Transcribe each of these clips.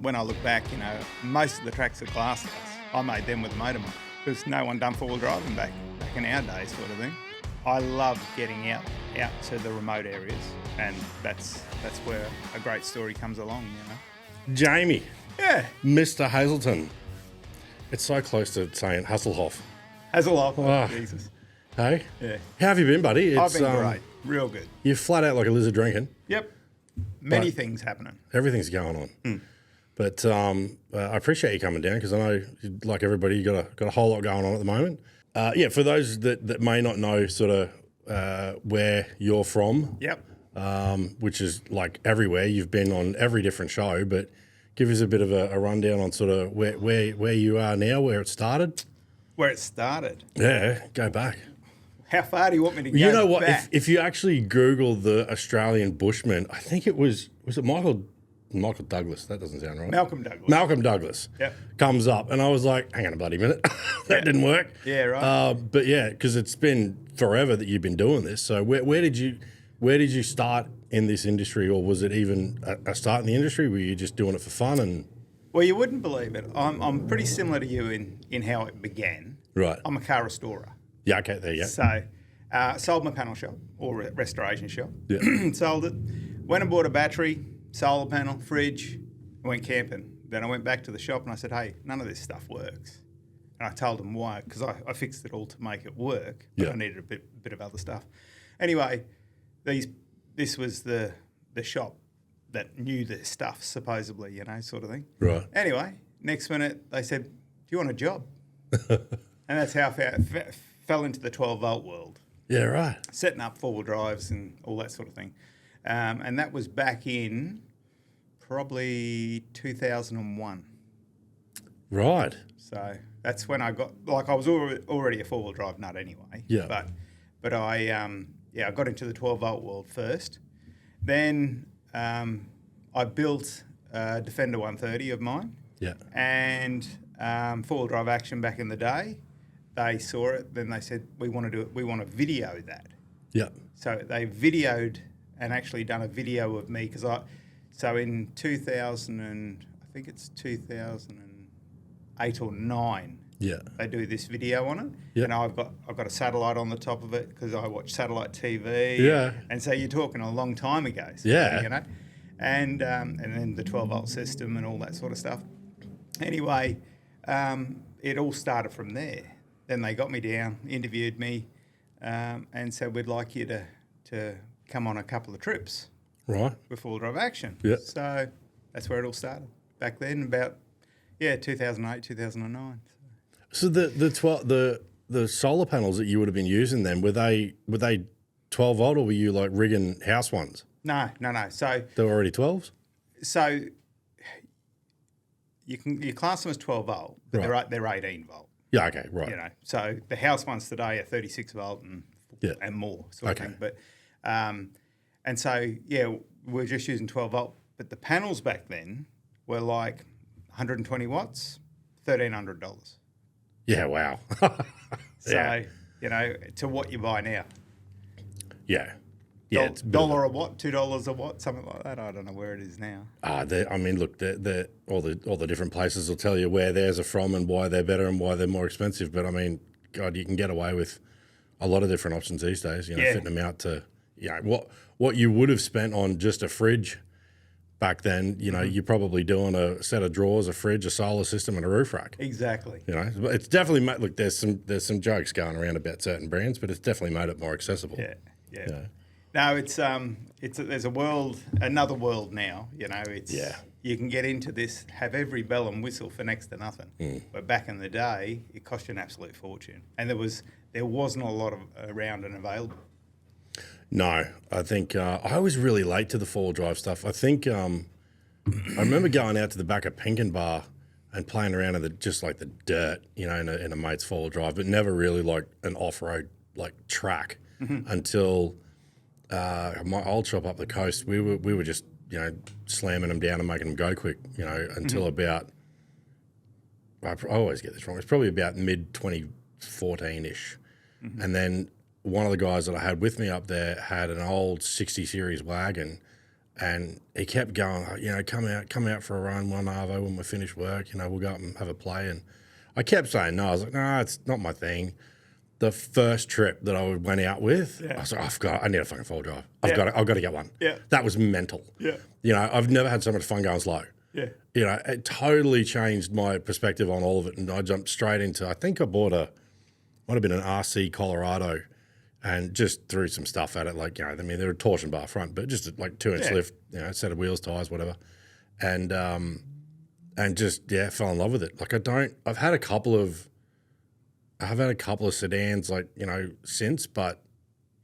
when I look back, most of the tracks at Glasshouse, I made them with a motor because no one done four-wheel driving back in our day sort of thing. I love getting out to the remote areas, and that's where a great story comes along, Jamie. Yeah. Mr. Hazelden. It's so close to saying Hasselhoff. Hasselhoff. Oh. Jesus. Hey? Yeah. How have you been, buddy? I've been great. Real good. You're flat out like a lizard drinking. Yep. Many things happening. Everything's going on. But I appreciate you coming down because I know, like everybody, you got a whole lot going on at the moment. For those that may not know sort of where you're from, which is like everywhere, you've been on every different show, but give us a bit of a rundown on sort of where you are now, where it started. Where it started? Yeah, go back. How far do you want me to go? You know what? Back? If you actually Google the Australian Bushman, I think it was it Michael Douglas? That doesn't sound right. Malcolm Douglas. Yep. Comes up, and I was like, hang on a bloody minute, that didn't work. Yeah, right. But yeah, because it's been forever that you've been doing this. So where did you start in this industry, or was it even a start in the industry? Were you just doing it for fun? And well, you wouldn't believe it. I'm pretty similar to you in how it began. Right. I'm a car restorer. Yeah. Okay. There you go. So, sold my panel shop or restoration shop. Yeah. Sold it. Went and bought a battery, solar panel, fridge. Went camping. Then I went back to the shop and I said, "Hey, none of this stuff works." And I told them why, because I fixed it all to make it work. But I needed a bit of other stuff. Anyway, this was the shop that knew the stuff, supposedly, sort of thing. Right. Anyway, next minute they said, "Do you want a job?" And that's how I fell into the 12-volt world. Yeah, right. Setting up four-wheel drives and all that sort of thing. And that was back in probably 2001. Right. So that's when I got, I was already a four-wheel drive nut anyway. Yeah. But I got into the 12-volt world first. Then I built a Defender 130 of mine. Yeah. And four-wheel drive action back in the day. They saw it, then they said, we want to video that. Yeah. So they videoed and actually done a video of me so in 2000 I think it's 2008 or 9. Yeah. They do this video on it. Yeah. And I've got a satellite on the top of it because I watch satellite TV. Yeah. And so you're talking a long time ago. So, yeah. And then the 12-volt system and all that sort of stuff. Anyway, it all started from there. Then they got me down, interviewed me, and said, we'd like you to come on a couple of trips. Right. With four-wheel drive action. Yeah. So that's where it all started. Back then, about 2008, 2009. So the solar panels that you would have been using then, were they 12 volt, or were you like rigging house ones? No. So they were already 12s? So you class them as 12 volt, but they're 18 volt. Yeah, okay, right. So the house ones today are 36 volt and more sort of thing. But and so we're just using 12 volt. But the panels back then were like 120 watts, $1,300. Yeah, wow. So to what you buy now. Yeah. Yeah, $1 a watt, $2 a watt, something like that. I don't know where it is now. I mean, look, all the different places will tell you where theirs are from and why they're better and why they're more expensive. But I mean, God, you can get away with a lot of different options these days. Fitting them out to what you would have spent on just a fridge back then. You're probably doing a set of drawers, a fridge, a solar system, and a roof rack. Exactly. It's definitely look. There's some jokes going around about certain brands, but it's definitely made it more accessible. Yeah. No, there's another world now. You can get into this, have every bell and whistle for next to nothing. But back in the day, it cost you an absolute fortune, and there wasn't a lot of around and available. No, I think I was really late to the four-wheel drive stuff. I think I remember going out to the back of Pinkin Bar and playing around in the dirt, in a mate's four-wheel drive, but never really like an off-road track until. My old shop up the coast, we were just slamming them down and making them go quick, until about I always get this wrong. It's probably about mid 2014ish, and then one of the guys that I had with me up there had an old 60 series wagon, And he kept going, come out for a run one arvo when we finish work, we'll go up and have a play. And I kept saying no. I was like, no, it's not my thing. The first trip that I went out with, I was like, I need a fucking four-wheel drive. I've got to get one. Yeah. That was mental. Yeah. I've never had so much fun going slow. Yeah. It totally changed my perspective on all of it. And I jumped straight into, I think I bought might have been an RC Colorado, and just threw some stuff at it. Like, they're a torsion bar front, but just like 2-inch lift, set of wheels, tires, whatever. And just, fell in love with it. Like I've had a couple of sedans, like, since, but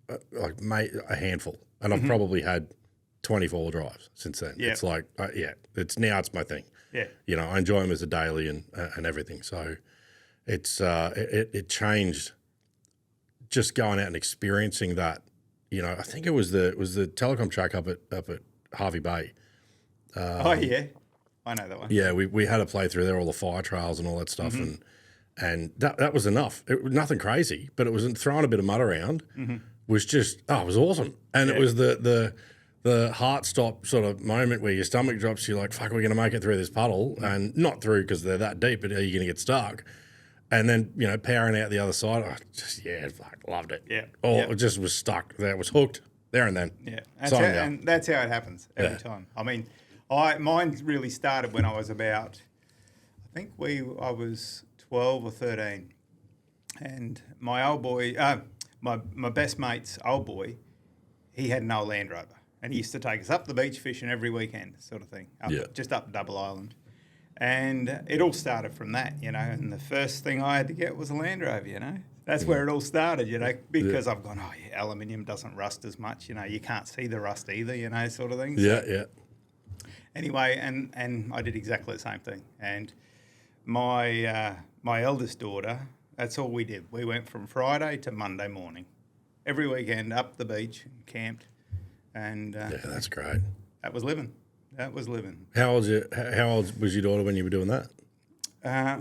a handful. And I've probably had 24 drives since then. Yeah. It's like, it's my thing. Yeah. I enjoy them as a daily and everything. So it changed just going out and experiencing that. I think it was the telecom track up at Harvey Bay. Oh yeah, I know that one. Yeah, we had a play through there, all the fire trails and all that stuff, and that was enough. It was nothing crazy, but it was throwing a bit of mud around. Was just it was awesome, and it was the heart stop sort of moment where your stomach drops. You're like, fuck, we're gonna make it through this puddle, and not through because they're that deep, but are you gonna get stuck? And then, powering out the other side, I just, loved it. Yeah. It just was stuck there. It was hooked there and then. Yeah. And that's how it happens every time. I mean, mine really started when I was about, I was 12 or 13. And my old boy, my best mate's old boy, he had an old Land Rover. And he used to take us up the beach fishing every weekend, sort of thing. Just up Double Island. And it all started from that, and the first thing I had to get was a Land Rover, That's where it all started, because I've gone, aluminium doesn't rust as much, you can't see the rust either, sort of thing. So, Anyway, and I did exactly the same thing. And my eldest daughter, that's all we did. We went from Friday to Monday morning. Every weekend up the beach and camped. And that's great. That was living. That was living. How old was your daughter when you were doing that?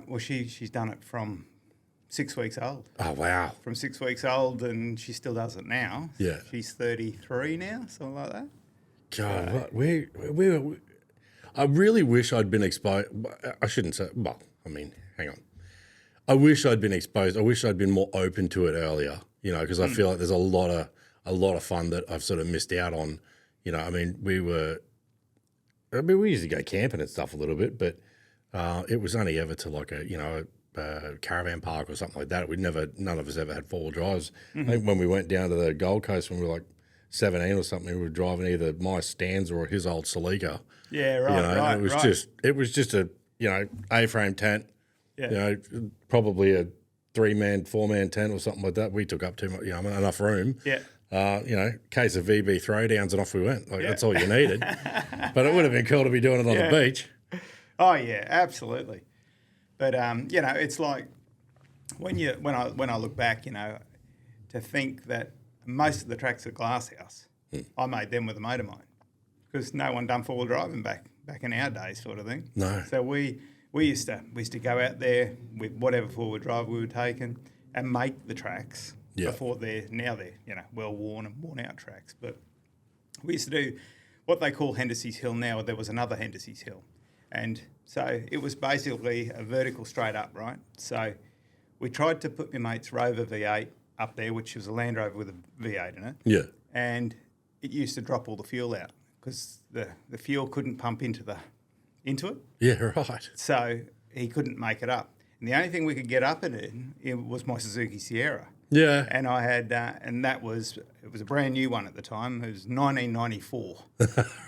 Well, she's done it from 6 weeks old. Oh, wow. From 6 weeks old, and she still does it now. Yeah. She's 33 now, something like that. God, I really wish I'd been exposed. I shouldn't say, hang on. I wish I'd been exposed. I wish I'd been more open to it earlier, because I feel like there's a lot of fun that I've sort of missed out on. We used to go camping and stuff a little bit, but it was only ever to like a caravan park or something like that. None of us ever had four-wheel drives. I think when we went down to the Gold Coast when we were like 17 or something, we were driving either my Stans or his old Celica. Yeah, right. It was just a A-frame tent. Yeah. Probably a 3-man, 4-man tent or something like that. We took up too much, enough room. Yeah. Case of VB throwdowns and off we went. That's all you needed. But it would have been cool to be doing it on the beach. Oh yeah, absolutely. But it's like when I look back, to think that most of the tracks at Glasshouse, I made them with a motor mine because no one done four-wheel driving back in our days, sort of thing. No. So we used to go out there with whatever four-wheel drive we were taking and make the tracks. Yeah. Before they're well worn and worn out tracks. But we used to do what they call Hendersy's Hill now. There was another Hendersy's Hill. And so it was basically a vertical straight up, right? So we tried to put my mate's Rover V8 up there, which was a Land Rover with a V8 in it. Yeah. And it used to drop all the fuel out because the fuel couldn't pump into it. Yeah, right. So he couldn't make it up. And the only thing we could get up in it was my Suzuki Sierra. Yeah. And I had, and it was a brand new one at the time. It was 1994.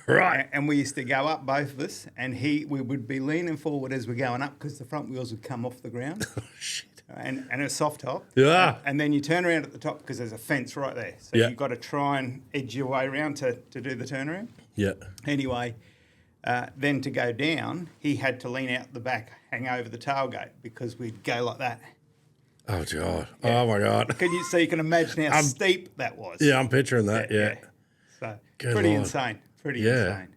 Right. And we used to go up, both of us, and we would be leaning forward as we're going up because the front wheels would come off the ground. Oh, shit. And a soft top. Yeah. And then you turn around at the top because there's a fence right there. So you've got to try and edge your way around to do the turnaround. Yeah. Anyway, then to go down, he had to lean out the back, hang over the tailgate because we'd go like that. Oh, God. Yeah. Oh, my God. You can imagine how steep that was. Yeah, I'm picturing that, yeah. So, Good pretty Lord. insane. Pretty insane.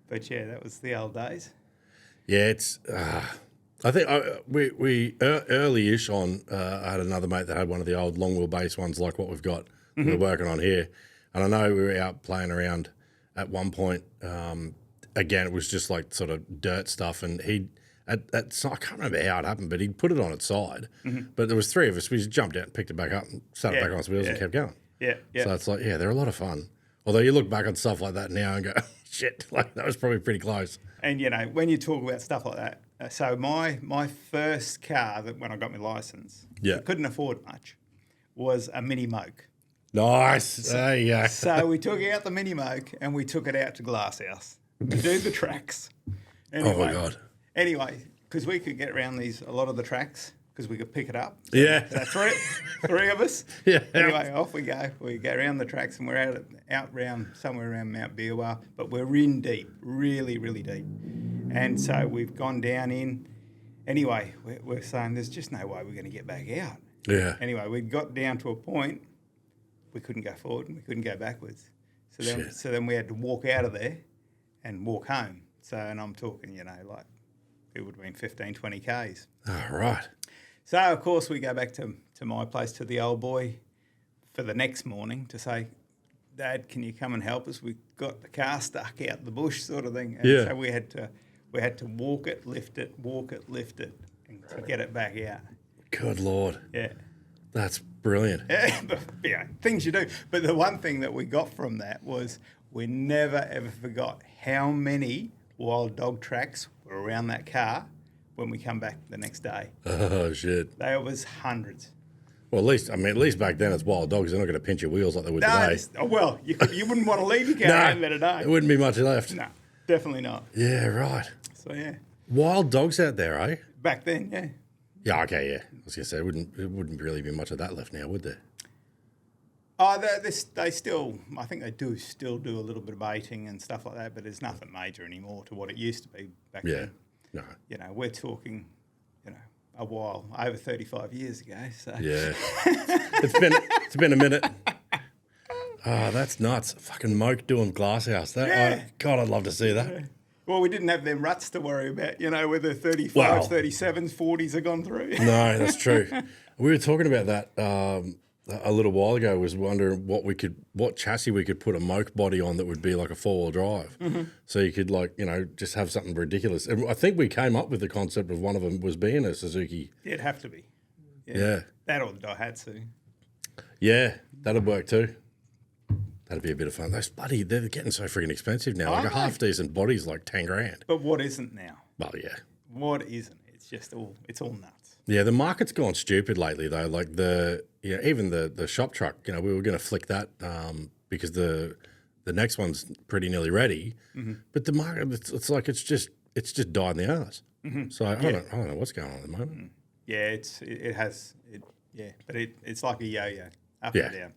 But, that was the old days. Yeah, it's... I think we early-ish on, I had another mate that had one of the old long wheelbase ones like what we've got. We were working on here. And I know we were out playing around at one point. Again, it was just like sort of dirt stuff, and I can't remember how it happened, but he'd put it on its side. But there was 3 of us. We just jumped out and picked it back up and sat it back on its wheels and kept going. Yeah. So it's like, they're a lot of fun. Although you look back on stuff like that now and go, shit, like that was probably pretty close. And, when you talk about stuff like that, so my first car when I got my license, I couldn't afford much, was a Mini Moke. Nice. There you go. So we took out the Mini Moke and we took it out to Glasshouse to do the tracks. Anyway, oh, my God. Anyway, because we could get around a lot of the tracks because we could pick it up. So, so three of us. Yeah. Anyway, off we go. We go around the tracks and we're out around somewhere around Mount Beerwah, but we're in deep, really, really deep. And so we've gone down in. Anyway, we're saying there's just no way we're going to get back out. Yeah. Anyway, we got down to a point we couldn't go forward and we couldn't go backwards. So then we had to walk out of there and walk home. So, and I'm talking, like it would have been 15, 20 Ks. Oh, right. So, of course, we go back to my place, to the old boy, for the next morning to say, Dad, can you come and help us? We got the car stuck out the bush sort of thing. And so we had to walk it, lift it, and to get it back out. Good Lord. Yeah. That's brilliant. Yeah, things you do. But the one thing that we got from that was we never, ever forgot how many wild dog tracks were around that car when we come back the next day. Oh, shit. There was hundreds. Well, at least back then it's wild dogs. They're not going to pinch your wheels like they would today. Well, you wouldn't want to leave your car around there today. There wouldn't be much left. No, definitely not. Yeah, right. So, yeah. Wild dogs out there, eh? Back then, yeah. Yeah, okay, yeah. I was going to say, it wouldn't really be much of that left now, would there? Oh, they still, I think they still do a little bit of baiting and stuff like that, but there's nothing major anymore to what it used to be back then. No. We're talking, a while, over 35 years ago. So. Yeah. it's been a minute. Oh, that's nuts. Fucking Moke doing Glasshouse. God, I'd love to see that. Yeah. Well, we didn't have them ruts to worry about, where the 35s, 37s, 40s have gone through. No, that's true. We were talking about that a little while ago, was wondering what chassis we could put a Moke body on that would be like a 4-wheel drive. Mm-hmm. So you could just have something ridiculous. And I think we came up with the concept of one of them was being a Suzuki. Yeah, it'd have to be. Yeah. That or the Daihatsu. Yeah, that'd work too. That'd be a bit of fun. They're getting so freaking expensive now. Like a half decent body's like 10 grand. But what isn't now? Well, yeah. What isn't? It's all nuts. Yeah, the market's gone stupid lately though. Like even the shop truck, we were going to flick that because the next one's pretty nearly ready. Mm-hmm. But the market, it's like it's just died in the arse. Mm-hmm. So I don't know what's going on at the moment. Mm-hmm. Yeah, but it's like a yo-yo, up and down.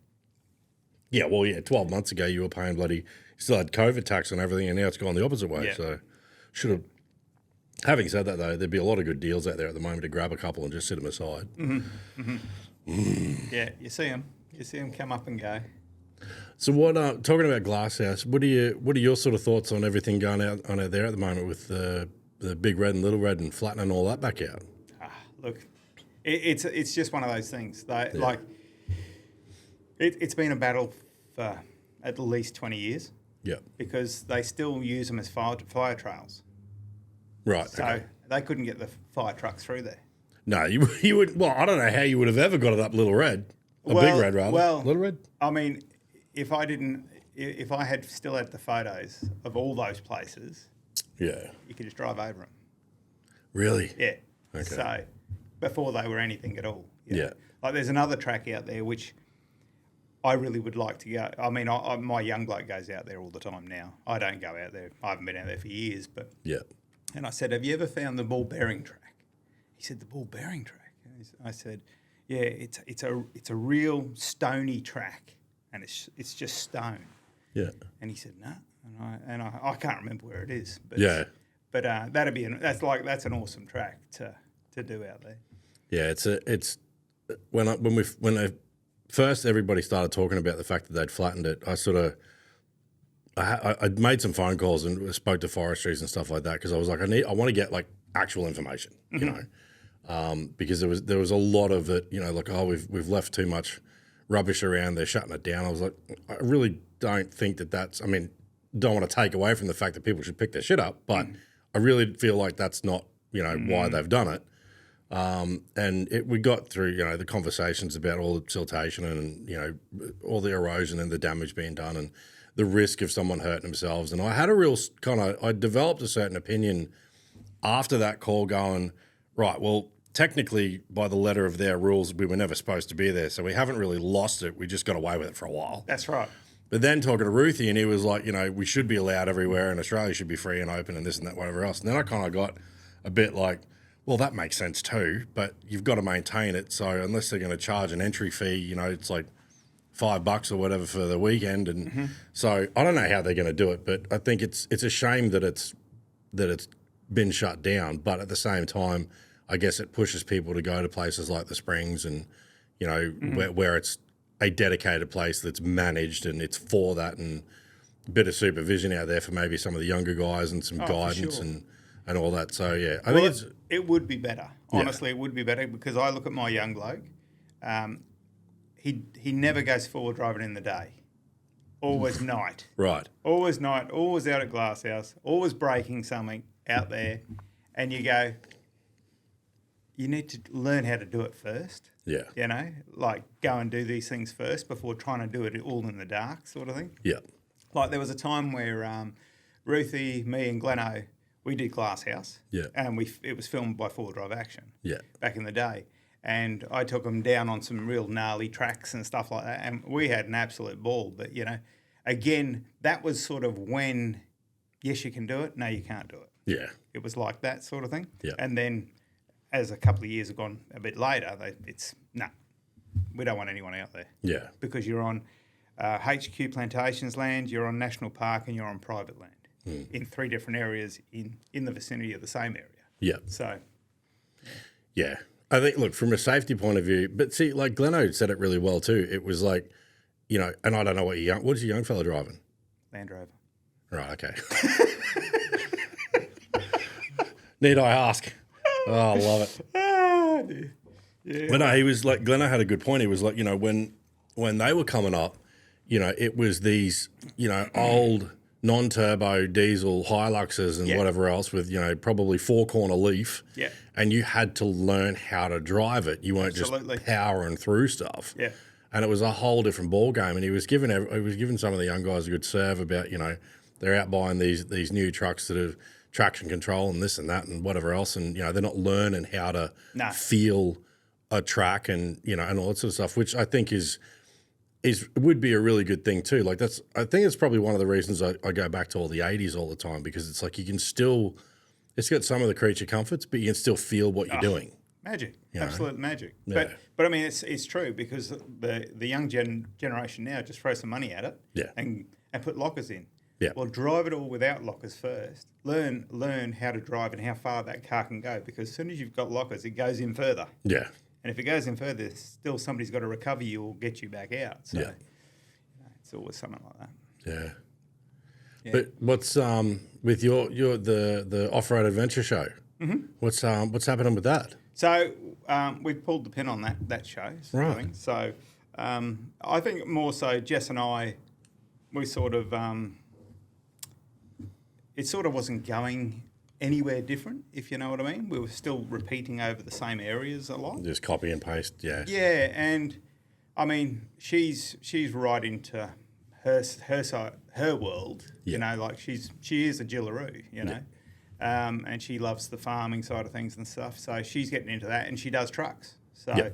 Yeah, well, 12 months ago you were paying you still had COVID tax on everything, and now it's gone the opposite way. Yeah. So should have. Having said that, though, there'd be a lot of good deals out there at the moment to grab a couple and just sit them aside. Mm-hmm. Mm. Yeah, you see them come up and go. So what? Talking about Glasshouse, what are your sort of thoughts on everything going on out there at the moment with the Big Red and Little Red and flattening all that back out? Look, it's just one of those things. It's been a battle for at least 20 years. Yeah. Because they still use them as fire trails. Right. So they couldn't get the fire trucks through there. No, you would. Well, I don't know how you would have ever got it up Little Red, Big Red rather. Well, Little Red. I mean, if I had still had the photos of all those places, you could just drive over them. Really? Yeah. Okay. So before they were anything at all. Yeah. Like there's another track out there which I really would like to go. I mean, my young bloke goes out there all the time now. I don't go out there. I haven't been out there for years, but And I said, have you ever found the ball bearing track? He said, the ball bearing track. And I said, yeah, it's a real stony track, and it's just stone. Yeah. And he said, no, and I can't remember where it is. But but that's an awesome track to do out there. Yeah, it's when first everybody started talking about the fact that they'd flattened it, I made some phone calls and spoke to forestries and stuff like that because I was like, I want to get like actual information, because there was a lot of it, we've left too much rubbish around, they're shutting it down. I was like, I really don't think that's. I mean, don't want to take away from the fact that people should pick their shit up, but I really feel like that's not, why they've done it. And we got through, the conversations about all the siltation and, all the erosion and the damage being done and the risk of someone hurting themselves. And I had a real I developed a certain opinion after that call going, right, well, technically by the letter of their rules, we were never supposed to be there. So we haven't really lost it. We just got away with it for a while. That's right. But then talking to Ruthie, and he was like, we should be allowed everywhere and Australia should be free and open and this and that, whatever else. And then I kind of got a bit like, well, that makes sense too, but you've got to maintain it. So unless they're going to charge an entry fee, it's like $5 or whatever for the weekend. And so I don't know how they're going to do it, but I think it's a shame that it's been shut down. But at the same time, I guess it pushes people to go to places like the Springs and, where it's a dedicated place that's managed and it's for that, and a bit of supervision out there for maybe some of the younger guys and some guidance and all that. So, yeah, I think it would be better. Honestly, it would be better because I look at my young bloke. He never goes forward driving in the day. Always night. Right. Always night, always out at Glasshouse, always breaking something out there. And you go, you need to learn how to do it first. Yeah. Like go and do these things first before trying to do it all in the dark sort of thing. Yeah. Like there was a time where Ruthie, me and Gleno, we did Glasshouse. Yeah. And it was filmed by Four Drive Action. Yeah. Back in the day. And I took them down on some real gnarly tracks and stuff like that. And we had an absolute ball. But, again, that was sort of when, yes, you can do it. No, you can't do it. Yeah. It was like that sort of thing. Yeah. And then as a couple of years have gone a bit later, we don't want anyone out there. Yeah. Because you're on HQ Plantations land, you're on National Park, and you're on private land in 3 different areas in the vicinity of the same area. Yeah. So. Yeah. I think, look, from a safety point of view, but see, like Gleno said it really well too. It was like, and I don't know what is your young fella driving? Land Rover. Right, okay. Need I ask? Oh, I love it. Yeah. But no, he was like, Gleno had a good point. He was like, when they were coming up, it was these, old non-turbo diesel Hiluxes and whatever else with, probably 4-corner leaf. Yeah. And you had to learn how to drive it. You weren't just powering through stuff. Yeah. And it was a whole different ball game. And he was giving some of the young guys a good serve about, they're out buying these new trucks that have traction control and this and that and whatever else. And, they're not learning how to feel a track and, and all that sort of stuff, which I think would be a really good thing too. Like I think it's probably one of the reasons I go back to all the 80s all the time, because it's like you can still, it's got some of the creature comforts, but you can still feel what you're doing. Magic, absolute magic. Yeah. But I mean, it's true because the young generation now just throw some money at it and put lockers in. Yeah. Well, drive it all without lockers first. Learn how to drive and how far that car can go, because as soon as you've got lockers, it goes in further. Yeah. And if it goes in further, still somebody's got to recover you or get you back out. So it's always something like that. Yeah. Yeah. But what's with your the off-road adventure show? Mm-hmm. What's happening with that? So we pulled the pin on that show. Right. So I think more so Jess and I, we sort of it sort of wasn't going anywhere different, if you know what I mean. We were still repeating over the same areas a lot. Just copy and paste, yeah. Yeah, and I mean, she's right into her side, her world. Yeah. Like she is a Jillaroo, and she loves the farming side of things and stuff. So she's getting into that, and she does trucks. So,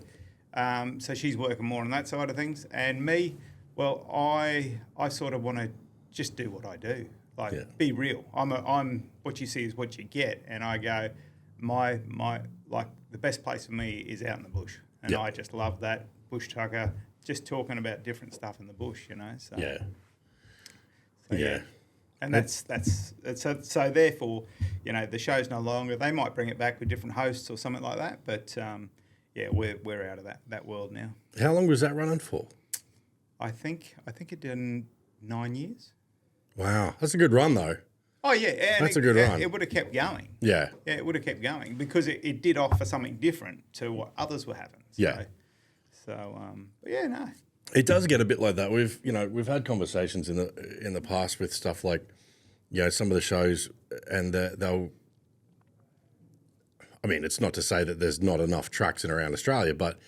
so she's working more on that side of things. And me, well, I sort of want to just do what I do. Like, be real. I'm what you see is what you get. And I go, my like the best place for me is out in the bush. And I just love that bush tucker, just talking about different stuff in the bush, So, And that's so therefore, the show's no longer, they might bring it back with different hosts or something like that. But we're out of that world now. How long was that running for? I think it did 9 years. Wow, that's a good run though. Oh yeah, that's a good run. It would have kept going. Yeah, it would have kept going because it did offer something different to what others were having. So, yeah. So, but yeah, no. It does get a bit like that. We've had conversations in the past with stuff like, some of the shows, and they'll. I mean, it's not to say that there's not enough tracks in around Australia, but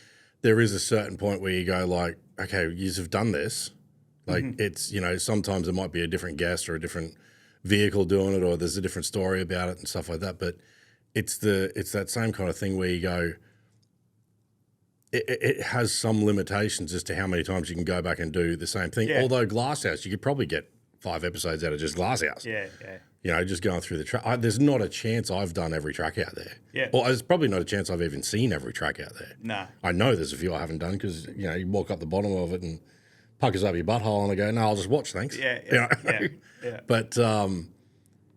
there is a certain point where you go like, okay, you've done this. Like it's, sometimes it might be a different guest or a different vehicle doing it, or there's a different story about it and stuff like that. But it's that same kind of thing where you go, it has some limitations as to how many times you can go back and do the same thing. Yeah. Although Glasshouse, you could probably get 5 episodes out of just Glasshouse. Yeah. Just going through the track. There's not a chance I've done every track out there. Yeah. Or there's probably not a chance I've even seen every track out there. No. I know there's a few I haven't done because, you walk up the bottom of it and puckers up your butthole and I go, no, I'll just watch, thanks. Yeah.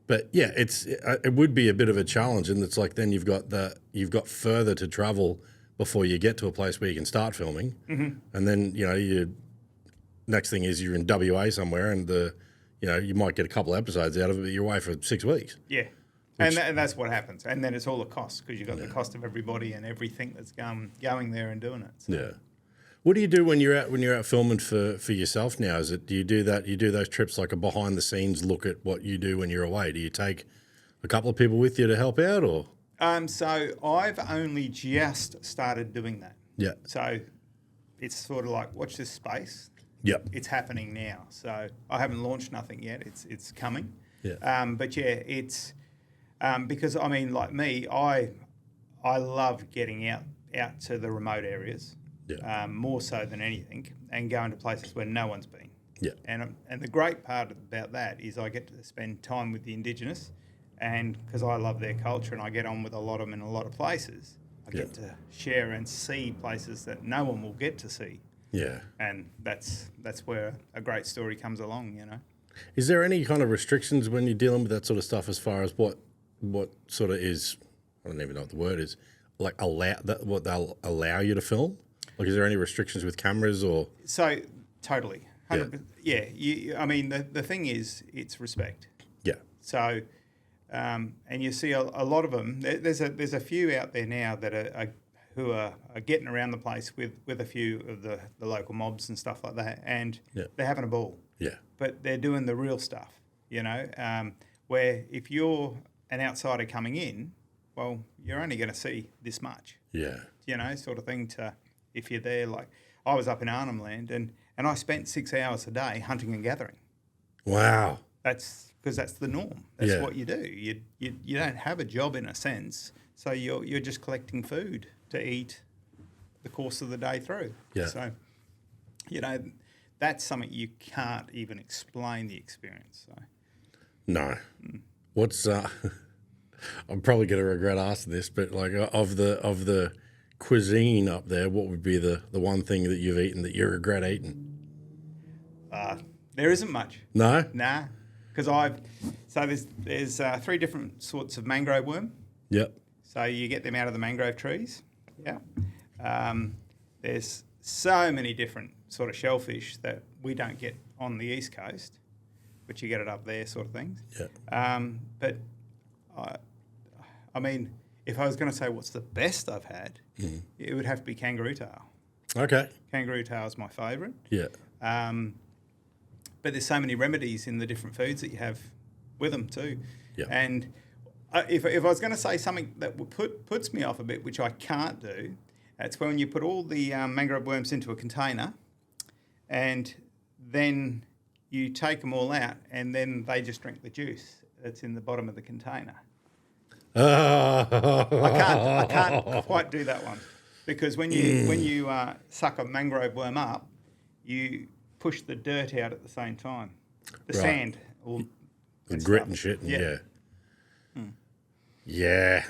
But yeah, it would be a bit of a challenge, and it's like then you've got further to travel before you get to a place where you can start filming, and then you next thing is you're in WA somewhere, and you might get a couple of episodes out of it, but you're away for 6 weeks. Yeah, and that's what happens, and then it's all a cost because you've got the cost of everybody and everything that's going there and doing it. So. Yeah. What do you do when you're out filming for yourself now? Do you do that? You do those trips like a behind the scenes look at what you do when you're away? Do you take a couple of people with you to help out, or? So I've only just started doing that. Yeah. So it's sort of like watch this space. Yep. It's happening now. So I haven't launched nothing yet. It's coming. Yeah. But yeah, it's because I mean, like me, I love getting out to the remote areas. Yeah. More so than anything, and going to places where no one's been. Yeah. And the great part about that is I get to spend time with the Indigenous, and because I love their culture and I get on with a lot of them in a lot of places, I get to share and see places that no one will get to see. Yeah. And that's where a great story comes along, Is there any kind of restrictions when you're dealing with that sort of stuff as far as what sort of is, I don't even know what the word is, like what they'll allow you to film? Like, is there any restrictions with cameras or? So, totally. 100%. Yeah. I mean, the thing is, it's respect. Yeah. So, and you see a lot of them. There's a few out there now that who are getting around the place with a few of the local mobs and stuff like that, and they're having a ball. Yeah. But they're doing the real stuff, where if you're an outsider coming in, well, you're only going to see this much. Yeah. Sort of thing to... If you're there, like I was up in Arnhem Land and I spent 6 hours a day hunting and gathering. Wow. That's because that's the norm. That's what you do. You don't have a job in a sense, so you're just collecting food to eat the course of the day through. Yeah. So, that's something you can't even explain the experience. So. No. What's I'm probably going to regret asking this, but like of the cuisine up there, what would be the one thing that you've eaten that you regret eating? There isn't much. No? Nah, because there's 3 different sorts of mangrove worm. Yep. So you get them out of the mangrove trees. Yeah. There's so many different sort of shellfish that we don't get on the East Coast, but you get it up there, sort of things. Yeah. But I mean, if I was going to say what's the best I've had, it would have to be kangaroo tail. Okay. Kangaroo tail is my favourite. Yeah. But there's so many remedies in the different foods that you have with them too. Yeah. And if I was going to say something that puts me off a bit, which I can't do, it's when you put all the mangrove worms into a container and then you take them all out and then they just drink the juice that's in the bottom of the container. I can't quite do that one because when you suck a mangrove worm up, you push the dirt out at the same time, the sand, or the grit and shit. Yeah. Yeah.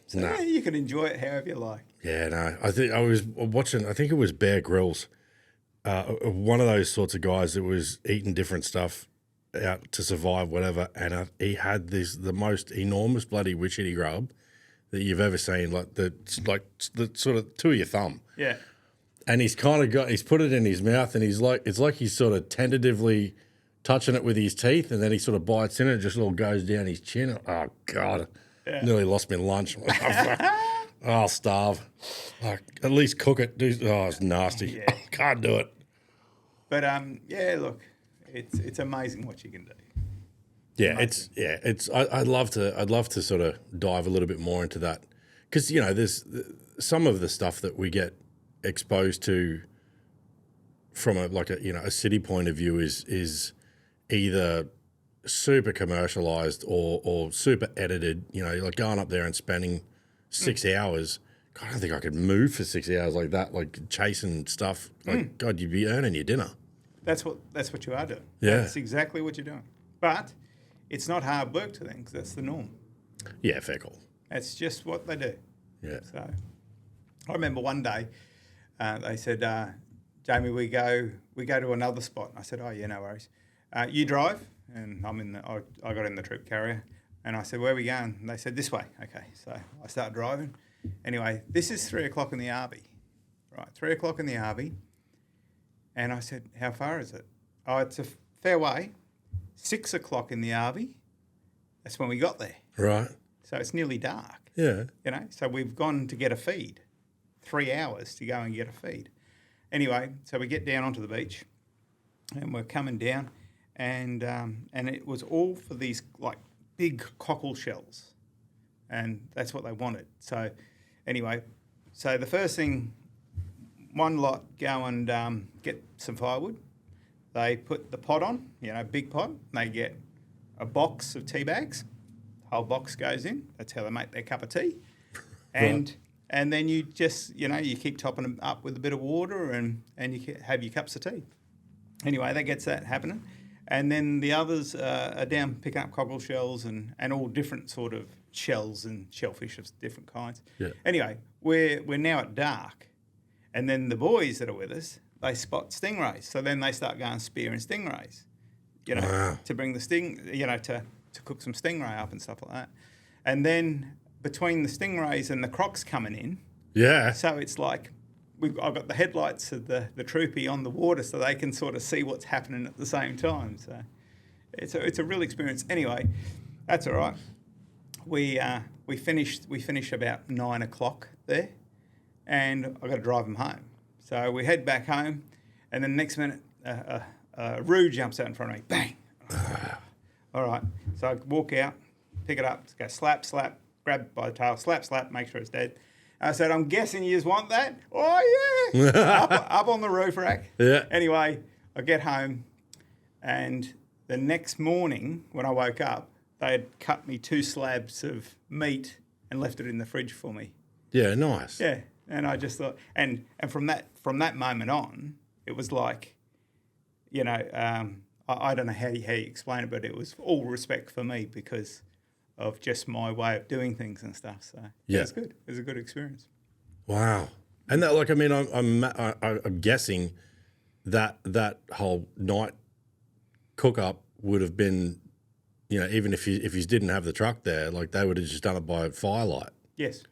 So yeah, you can enjoy it however you like. Yeah, no. I think I was watching. I think it was Bear Grylls, one of those sorts of guys that was eating different stuff out to survive, whatever, and he had the most enormous bloody witchetty grub that you've ever seen, like the sort of two of your thumb. Yeah. And he's put it in his mouth, and it's like he's sort of tentatively touching it with his teeth, and then he sort of bites in it, and it just all goes down his chin. Oh God, nearly lost me lunch. I'll starve. At least cook it. It's nasty. Yeah. Can't do it. But yeah, look, it's amazing what you can do. Yeah, I'd love to sort of dive a little bit more into that, because you know there's some of the stuff that we get exposed to from a city point of view is either super commercialized or super edited. You know, like going up there and spending 6 hours. God, I don't think I could move for 6 hours like that, like chasing stuff. Like God, you'd be earning your dinner. That's what you are doing. Yeah, that's exactly what you're doing. But it's not hard work to them because that's the norm. Yeah, fair call. That's just what they do. Yeah. So I remember one day they said, Jamie, we go to another spot. And I said, oh yeah, no worries. You drive, and I got in the troop carrier, and I said, where are we going? And they said, this way. Okay, so I started driving. Anyway, this is 3 o'clock in the RV. Right, 3 o'clock in the RV. And I said, how far is it? Oh, it's a fair way. 6 o'clock in the RV. That's when we got there. Right. So it's nearly dark. Yeah. You know, so we've gone to get a feed. 3 hours to go and get a feed. Anyway, so we get down onto the beach, and we're coming down, and it was all for these like big cockle shells, and that's what they wanted. So anyway, so the first thing, one lot go and get some firewood. They put the pot on, big pot. They get a box of tea bags. The whole box goes in. That's how they make their cup of tea. And then you just, you keep topping them up with a bit of water and you have your cups of tea. Anyway, that gets that happening. And then the others are down picking up cockle shells and all different sort of shells and shellfish of different kinds. Yeah. Anyway, we're now at dark. And then the boys that are with us, they spot stingrays. So then they start going spearing stingrays, Wow. to bring the to cook some stingray up and stuff like that. And then between the stingrays and the crocs coming in, yeah. So it's like I've got the headlights of the troopy on the water so they can sort of see what's happening at the same time. So it's a real experience. Anyway, that's all right. We finish about 9 o'clock there, and I've got to drive them home. So we head back home, and then the next minute, a roo jumps out in front of me. Bang! All right. So I walk out, pick it up, go slap, slap, grab it by the tail, slap, slap, make sure it's dead. I said, I'm guessing you just want that? Oh, yeah. up on the roof rack. Yeah. Anyway, I get home, and the next morning when I woke up, they had cut me 2 slabs of meat and left it in the fridge for me. Yeah, nice. Yeah. And I just thought, and from that moment on, it was like, I don't know how you explain it, but it was all respect for me because of just my way of doing things and stuff. So yeah, it was good. It was a good experience. Wow. And that, I'm guessing that whole night cook up would have been, even if you didn't have the truck there, like they would have just done it by firelight. Yes,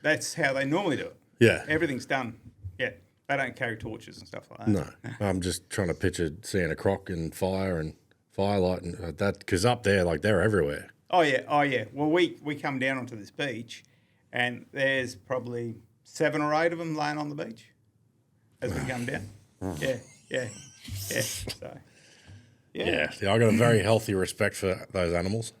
that's how they normally do it. Yeah. Everything's done. Yeah. They don't carry torches and stuff like that. No. I'm just trying to picture seeing a crock and fire and firelight and that, because up there, like, they're everywhere. Oh, yeah. Well, we come down onto this beach, and there's probably 7 or 8 of them laying on the beach as we come down. Yeah. So, yeah. I got a very healthy respect for those animals.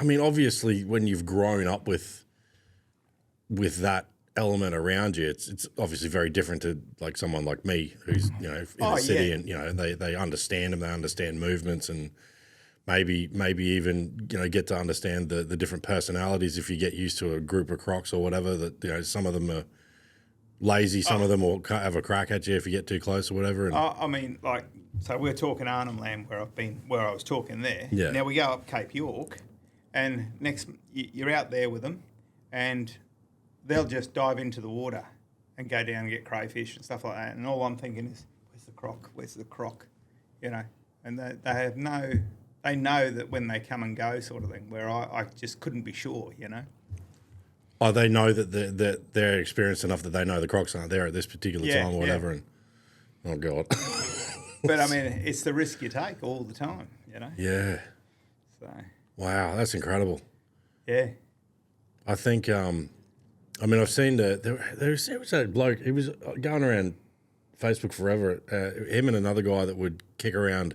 Obviously when you've grown up with that element around you, it's obviously very different to like someone like me who's, in the city and, they understand them, they understand movements and maybe even, get to understand the different personalities if you get used to a group of crocs or whatever that, some of them are lazy, some of them will have a crack at you if you get too close or whatever. And, so we're talking Arnhem Land where I was talking there. Yeah. Now we go up Cape York, and you're out there with them, and they'll just dive into the water and go down and get crayfish and stuff like that. And all I'm thinking is, where's the croc? And they know that when they come and go sort of thing, where I just couldn't be sure, Oh, they know that they're experienced enough that they know the crocs aren't there at this particular time or whatever. And oh God. But it's the risk you take all the time, Yeah. So. Wow, that's incredible. Yeah. I think I mean, I've seen there was that bloke. He was going around Facebook forever. Him and another guy that would kick around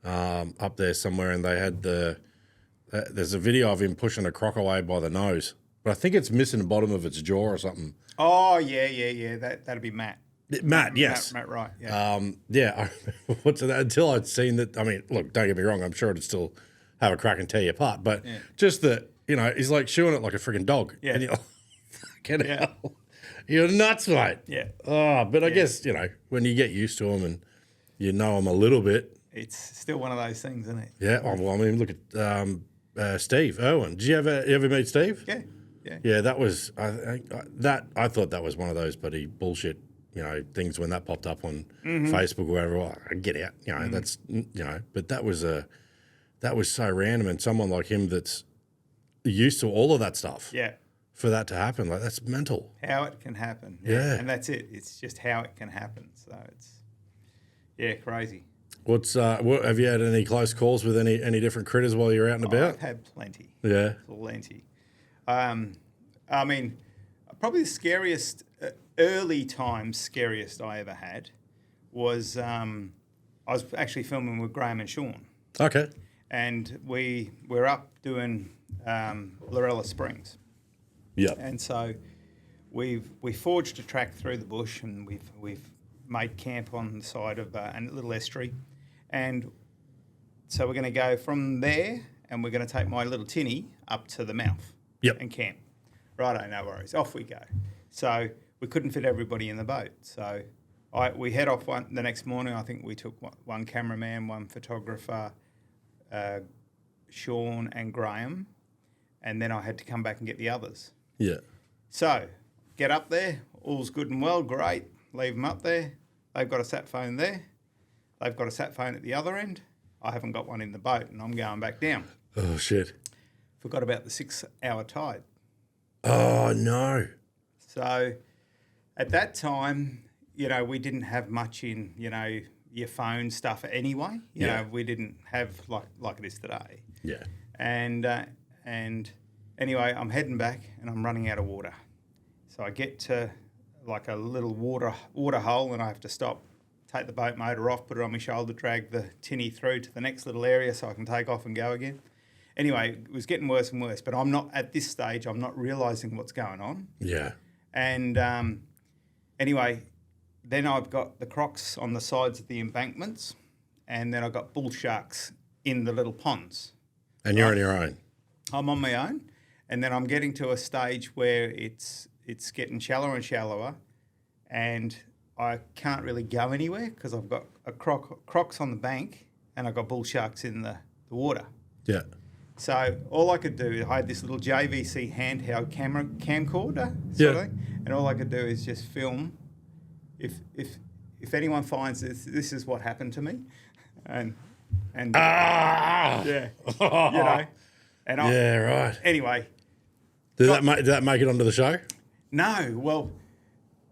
up there somewhere, and they had there's a video of him pushing a croc away by the nose, but I think it's missing the bottom of its jaw or something. Oh yeah. That'd be Matt. Matt, yes. Matt Wright, yeah. Yeah, until I'd seen that, I mean, look, don't get me wrong, I'm sure it'd still have a crack and tear you apart, but just that, he's like chewing it like a freaking dog. Yeah. And you're like, fucking hell. You're nuts, mate. Yeah. Oh, but I guess, when you get used to them and you know them a little bit. It's still one of those things, isn't it? Yeah, well, I mean, look at Steve Irwin. Did you ever meet Steve? Yeah. Yeah, that was, I thought that was one of those bloody bullshit things when that popped up on Facebook or wherever. Oh, get out, that's But that was so random, and someone like him that's used to all of that stuff. Yeah. For that to happen, like that's mental. How it can happen. Yeah. And that's it. It's just how it can happen. So it's crazy. What have you had any close calls with any different critters while you're out and about? I've had plenty. Yeah. Plenty. I mean, probably the scariest. Early times, scariest I ever had was I was actually filming with Graham and Sean. Okay. And we're up doing Lorella Springs. Yep. And so we forged a track through the bush, and we've made camp on the side of a little estuary, and so we're going to go from there, and we're going to take my little tinny up to the mouth. Yep. And camp. Righto, no worries. Off we go. So we couldn't fit everybody in the boat. So we head off the next morning. I think we took one cameraman, one photographer, Sean and Graham, and then I had to come back and get the others. Yeah. So get up there. All's good and well. Great. Leave them up there. They've got a sat phone there. They've got a sat phone at the other end. I haven't got one in the boat, and I'm going back down. Oh, shit. Forgot about the 6-hour tide. Oh, no. So at that time, we didn't have much in, your phone stuff anyway. You know, we didn't have like it is today. Yeah. And anyway, I'm heading back and I'm running out of water. So I get to like a little water hole, and I have to stop, take the boat motor off, put it on my shoulder, drag the tinny through to the next little area so I can take off and go again. Anyway, it was getting worse and worse, but I'm not, at this stage, I'm not realising what's going on. Yeah. And anyway, then I've got the crocs on the sides of the embankments, and then I've got bull sharks in the little ponds. And you're on your own? I'm on my own, and then I'm getting to a stage where it's getting shallower and shallower, and I can't really go anywhere because I've got crocs on the bank, and I've got bull sharks in the water. Yeah. So all I could do, I had this little JVC handheld camcorder sort of thing, and all I could do is just film. If anyone finds this is what happened to me, and yeah, and right. Anyway, did that make it onto the show? No, well,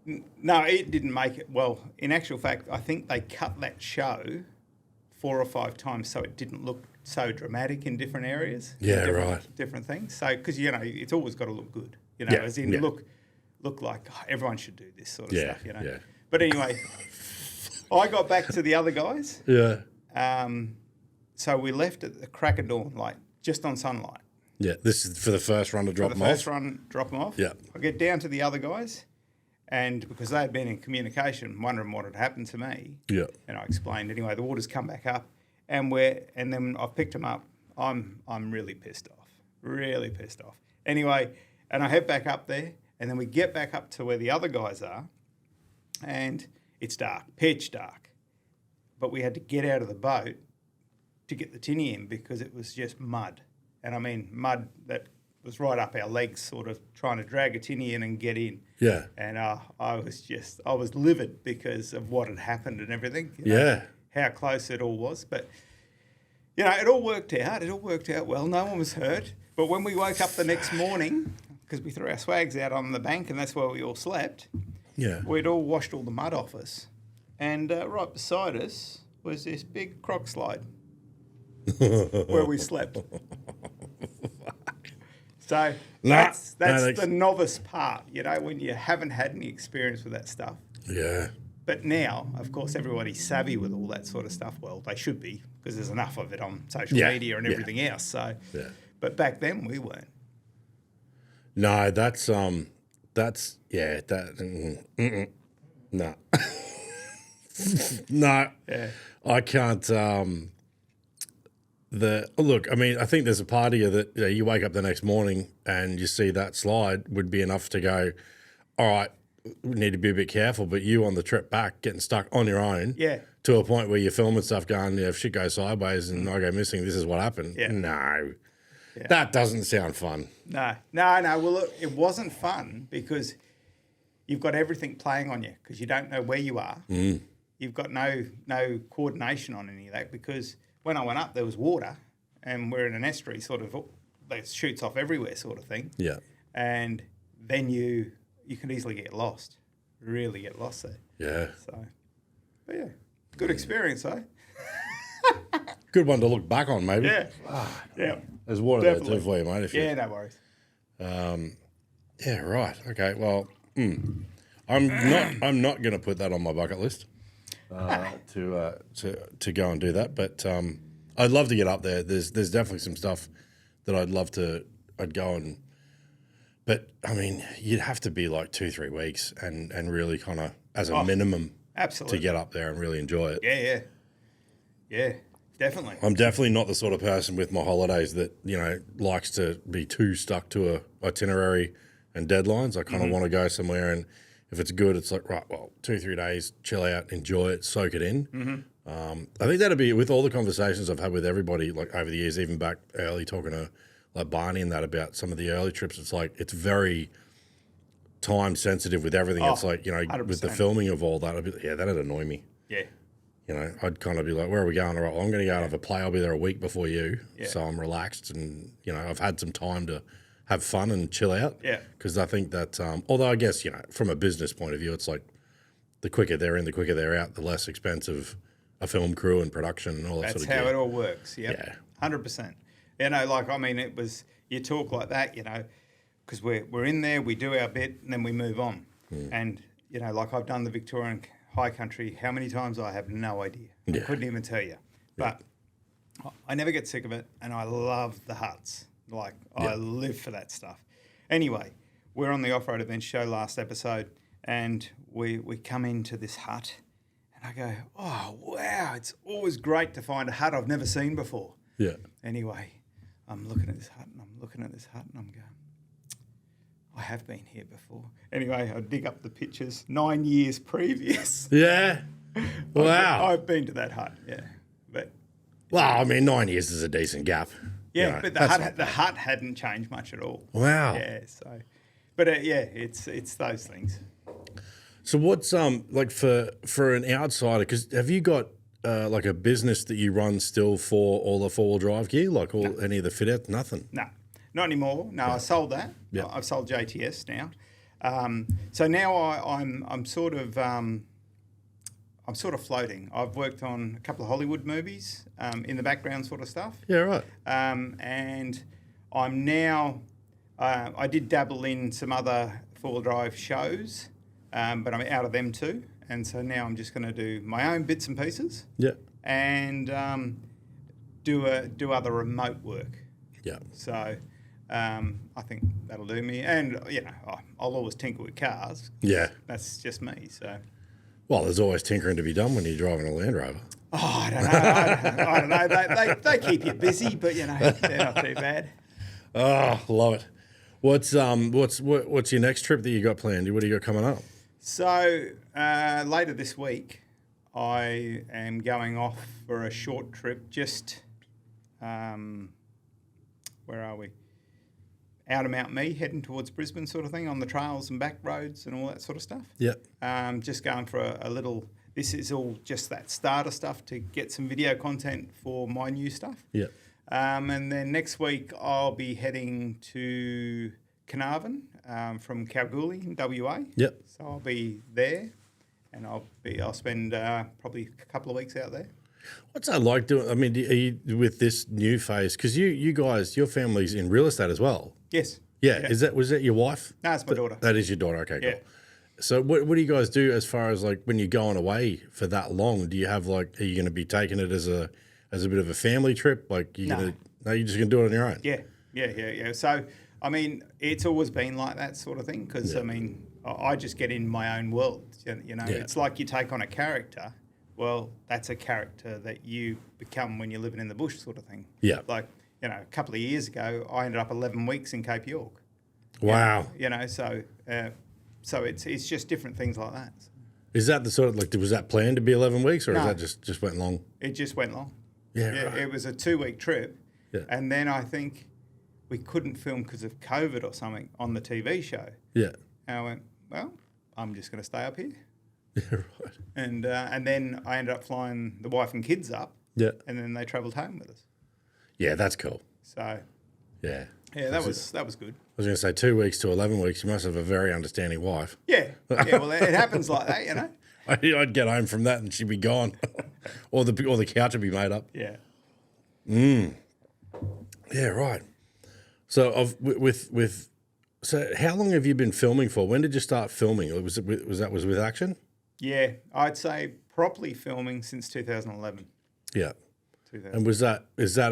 no, it didn't make it. Well, in actual fact, I think they cut that show 4 or 5 times so it didn't look so dramatic in different areas. Yeah, different things. So, because, it's always got to look good, as in look like everyone should do this sort of stuff, Yeah. But anyway, I got back to the other guys. Yeah. So we left at the crack of dawn, like just on sunlight. Yeah, this is for the first run to drop them off? First run, drop them off. Yeah. I get down to the other guys, and because they had been in communication, wondering what had happened to me. Yeah. And I explained, anyway, the water's come back up, and then I've picked them up. I'm really pissed off. Anyway, and I head back up there, and then we get back up to where the other guys are, and it's dark, pitch dark. But we had to get out of the boat to get the tinny in because it was just mud. And I mean, mud that was right up our legs, sort of trying to drag a tinny in and get in. Yeah. And I was livid because of what had happened and everything. How close it all was. But, it all worked out. It all worked out well. No one was hurt. But when we woke up the next morning, because we threw our swags out on the bank and that's where we all slept, we'd all washed all the mud off us. And right beside us was this big croc slide where we slept. So that's the novice part, you know, when you haven't had any experience with that stuff. Yeah. But now, of course, everybody's savvy with all that sort of stuff. Well, they should be, because there's enough of it on social media and everything else. So, but back then we weren't. No, no. No. Yeah. I can't. Look, I mean, I think there's a part of you that you wake up the next morning and you see that slide would be enough to go, all right, we need to be a bit careful. But you on the trip back, getting stuck on your own, to a point where you're filming stuff, going, if shit goes sideways and I go missing, this is what happened. Yeah. No, that doesn't sound fun. No. Well, look, it wasn't fun because you've got everything playing on you because you don't know where you are. Mm. You've got no coordination on any of that because when I went up, there was water and we're in an estuary sort of, that shoots off everywhere sort of thing. Yeah. And then you can easily get lost, really get lost there. Yeah. So, but yeah, good experience, eh? Good one to look back on, maybe. Yeah. Yeah. There's water there too for you, mate. No worries. Yeah, right. Okay, well, I'm not going to put that on my bucket list to go and do that, but I'd love to get up there. There's definitely some stuff that I'd go and, but I mean, you'd have to be like 2-3 weeks and really kind of as a minimum absolutely to get up there and really enjoy it. Yeah, definitely. I'm definitely not the sort of person with my holidays that, you know, likes to be too stuck to a itinerary and deadlines. I kind of want to go somewhere, and if it's good, it's like, right, well, 2-3 days, chill out, enjoy it, soak it in. Mm-hmm. I think that'd be, with all the conversations I've had with everybody, like over the years, even back early, talking to like Barney and that about some of the early trips, it's like, it's very time sensitive with everything. It's like, you know, 100%. With the filming of all that, I'd be like, that'd annoy me. Yeah. You know, I'd kind of be like, where are we going? All right, well, I'm going to go and have a play. I'll be there a week before you. Yeah. So I'm relaxed and, you know, I've had some time to have fun and chill out. Yeah. Because I think that, although I guess, you know, from a business point of view, it's like the quicker they're in, the quicker they're out, the less expensive a film crew and production and all that sort of That's how gear. it all works. Yep. Yeah. 100%. You know, like, I mean, it was, you talk like that, you know, because we're in there, we do our bit, and then we move on. And, you know, like I've done the Victorian high country, how many times I have no idea. I couldn't even tell you. But I never get sick of it, and I love the huts. Like, I live for that stuff. Anyway, we're on the Off-Road Events show last episode, and we come into this hut, and I go, oh, wow, it's always great to find a hut I've never seen before. Yeah. Anyway, I'm looking at this hut, and I'm going, I have been here before. Anyway, I dig up the pictures, 9 years previous. Yeah. Wow. I've been to that hut, But well, I mean, 9 years is a decent gap. Yeah, you know, but the hut hadn't changed much at all. Wow. Yeah, so, but it's those things. So what's like for an outsider? Because have you got like a business that you run still for all the 4-wheel drive gear, like any of the fit out? Nothing. No. Not anymore. No, I sold that. Yep. I've sold JTS now. So now I'm sort of floating. I've worked on a couple of Hollywood movies in the background sort of stuff. Yeah, right. And I'm now I did dabble in some other 4-wheel drive shows, but I'm out of them too. And so now I'm just going to do my own bits and pieces. Yeah. And do other remote work. Yeah. So. I think that'll do me. And, you know, I'll always tinker with cars. Yeah. That's just me, so. Well, there's always tinkering to be done when you're driving a Land Rover. Oh, I don't know. They keep you busy, but, you know, they're not too bad. Oh, love it. What's your next trip that you got planned? What do you got coming up? So, later this week, I am going off for a short trip, just, where are we? Out of Mount Mee, heading towards Brisbane sort of thing, on the trails and back roads and all that sort of stuff. Yeah. Just going for a little, this is all just that starter stuff to get some video content for my new stuff. Yeah. And then next week I'll be heading to Carnarvon from Kalgoorlie in WA. Yep. So I'll be there, and I'll spend probably a couple of weeks out there. What's that like doing? I mean, are you, with this new phase, because you guys, your family's in real estate as well. Yes. Yeah. Was that your wife? No, it's my daughter. That is your daughter. Okay, yeah. cool. So what do you guys do as far as like when you're going away for that long? Do you have like, are you going to be taking it as a bit of a family trip? Like you're just going to do it on your own? Yeah. So, I mean, it's always been like that sort of thing because, I mean, I just get in my own world. You know, it's like you take on a character. Well, that's a character that you become when you're living in the bush sort of thing. Yeah. Like, you know, a couple of years ago, I ended up 11 weeks in Cape York. Wow. You know, so it's just different things like that. Is that the sort of, like, was that planned to be 11 weeks or is that just went long? It just went long. Yeah, right. It was a 2-week trip. Yeah. And then I think we couldn't film because of COVID or something on the TV show. Yeah. And I went, well, I'm just going to stay up here. Yeah, right. And then I ended up flying the wife and kids up. Yeah. And then they travelled home with us. Yeah, that's cool. So. Yeah. Yeah, that was good. I was going to say 2 weeks to 11 weeks. You must have a very understanding wife. Yeah. Well, it happens like that, you know. I'd get home from that and she'd be gone, or the couch would be made up. Yeah. Yeah, right. So so how long have you been filming for? When did you start filming? Was with Action? Yeah, I'd say properly filming since 2011. Yeah. And is that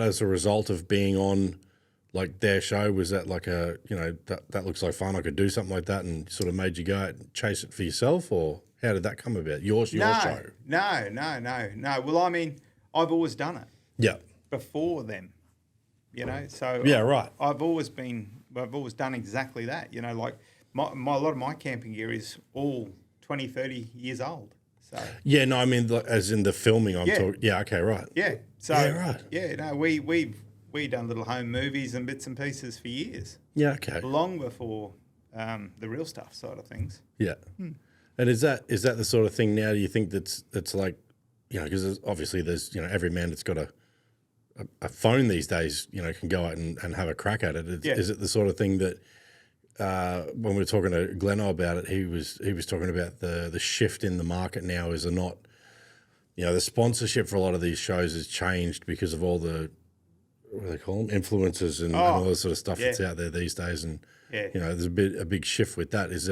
as a result of being on like their show? Was that like that looks like fun, I could do something like that, and sort of made you go out and chase it for yourself, or how did that come about? Your show? No. Well, I mean, I've always done it. Yeah. Before them, you know. So yeah, right. I've always done exactly that. You know, like a lot of my camping gear is all 20, 30 years old. So yeah, no, I mean as in the filming. I'm talking. Yeah, okay, right. Yeah. So yeah, right. Yeah, no, we done little home movies and bits and pieces for years. Yeah, okay. Long before the real stuff side of things. Yeah. And is that the sort of thing now? Do you think that's like, you know, because obviously there's, you know, every man that's got a phone these days, you know, can go out and have a crack at it. Is it the sort of thing that when we were talking to Gleno about it, he was talking about the shift in the market now is not, you know, the sponsorship for a lot of these shows has changed because of all the, what do they call them, influencers and all this sort of stuff that's out there these days, and you know, there's a big shift with that. Is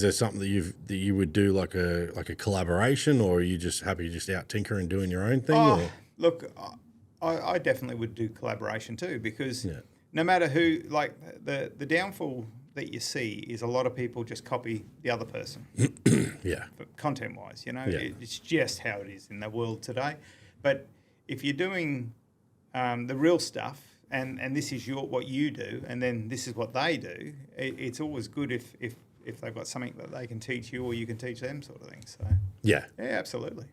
there something that you would do like a collaboration, or are you just happy just out tinkering doing your own thing? Or? Look, I definitely would do collaboration too, because no matter who, like the downfall that you see is a lot of people just copy the other person. Yeah. But content-wise, you know, it's just how it is in the world today. But if you're doing the real stuff, and this is what you do, and then this is what they do, it's always good if they've got something that they can teach you or you can teach them, sort of thing. So yeah, absolutely.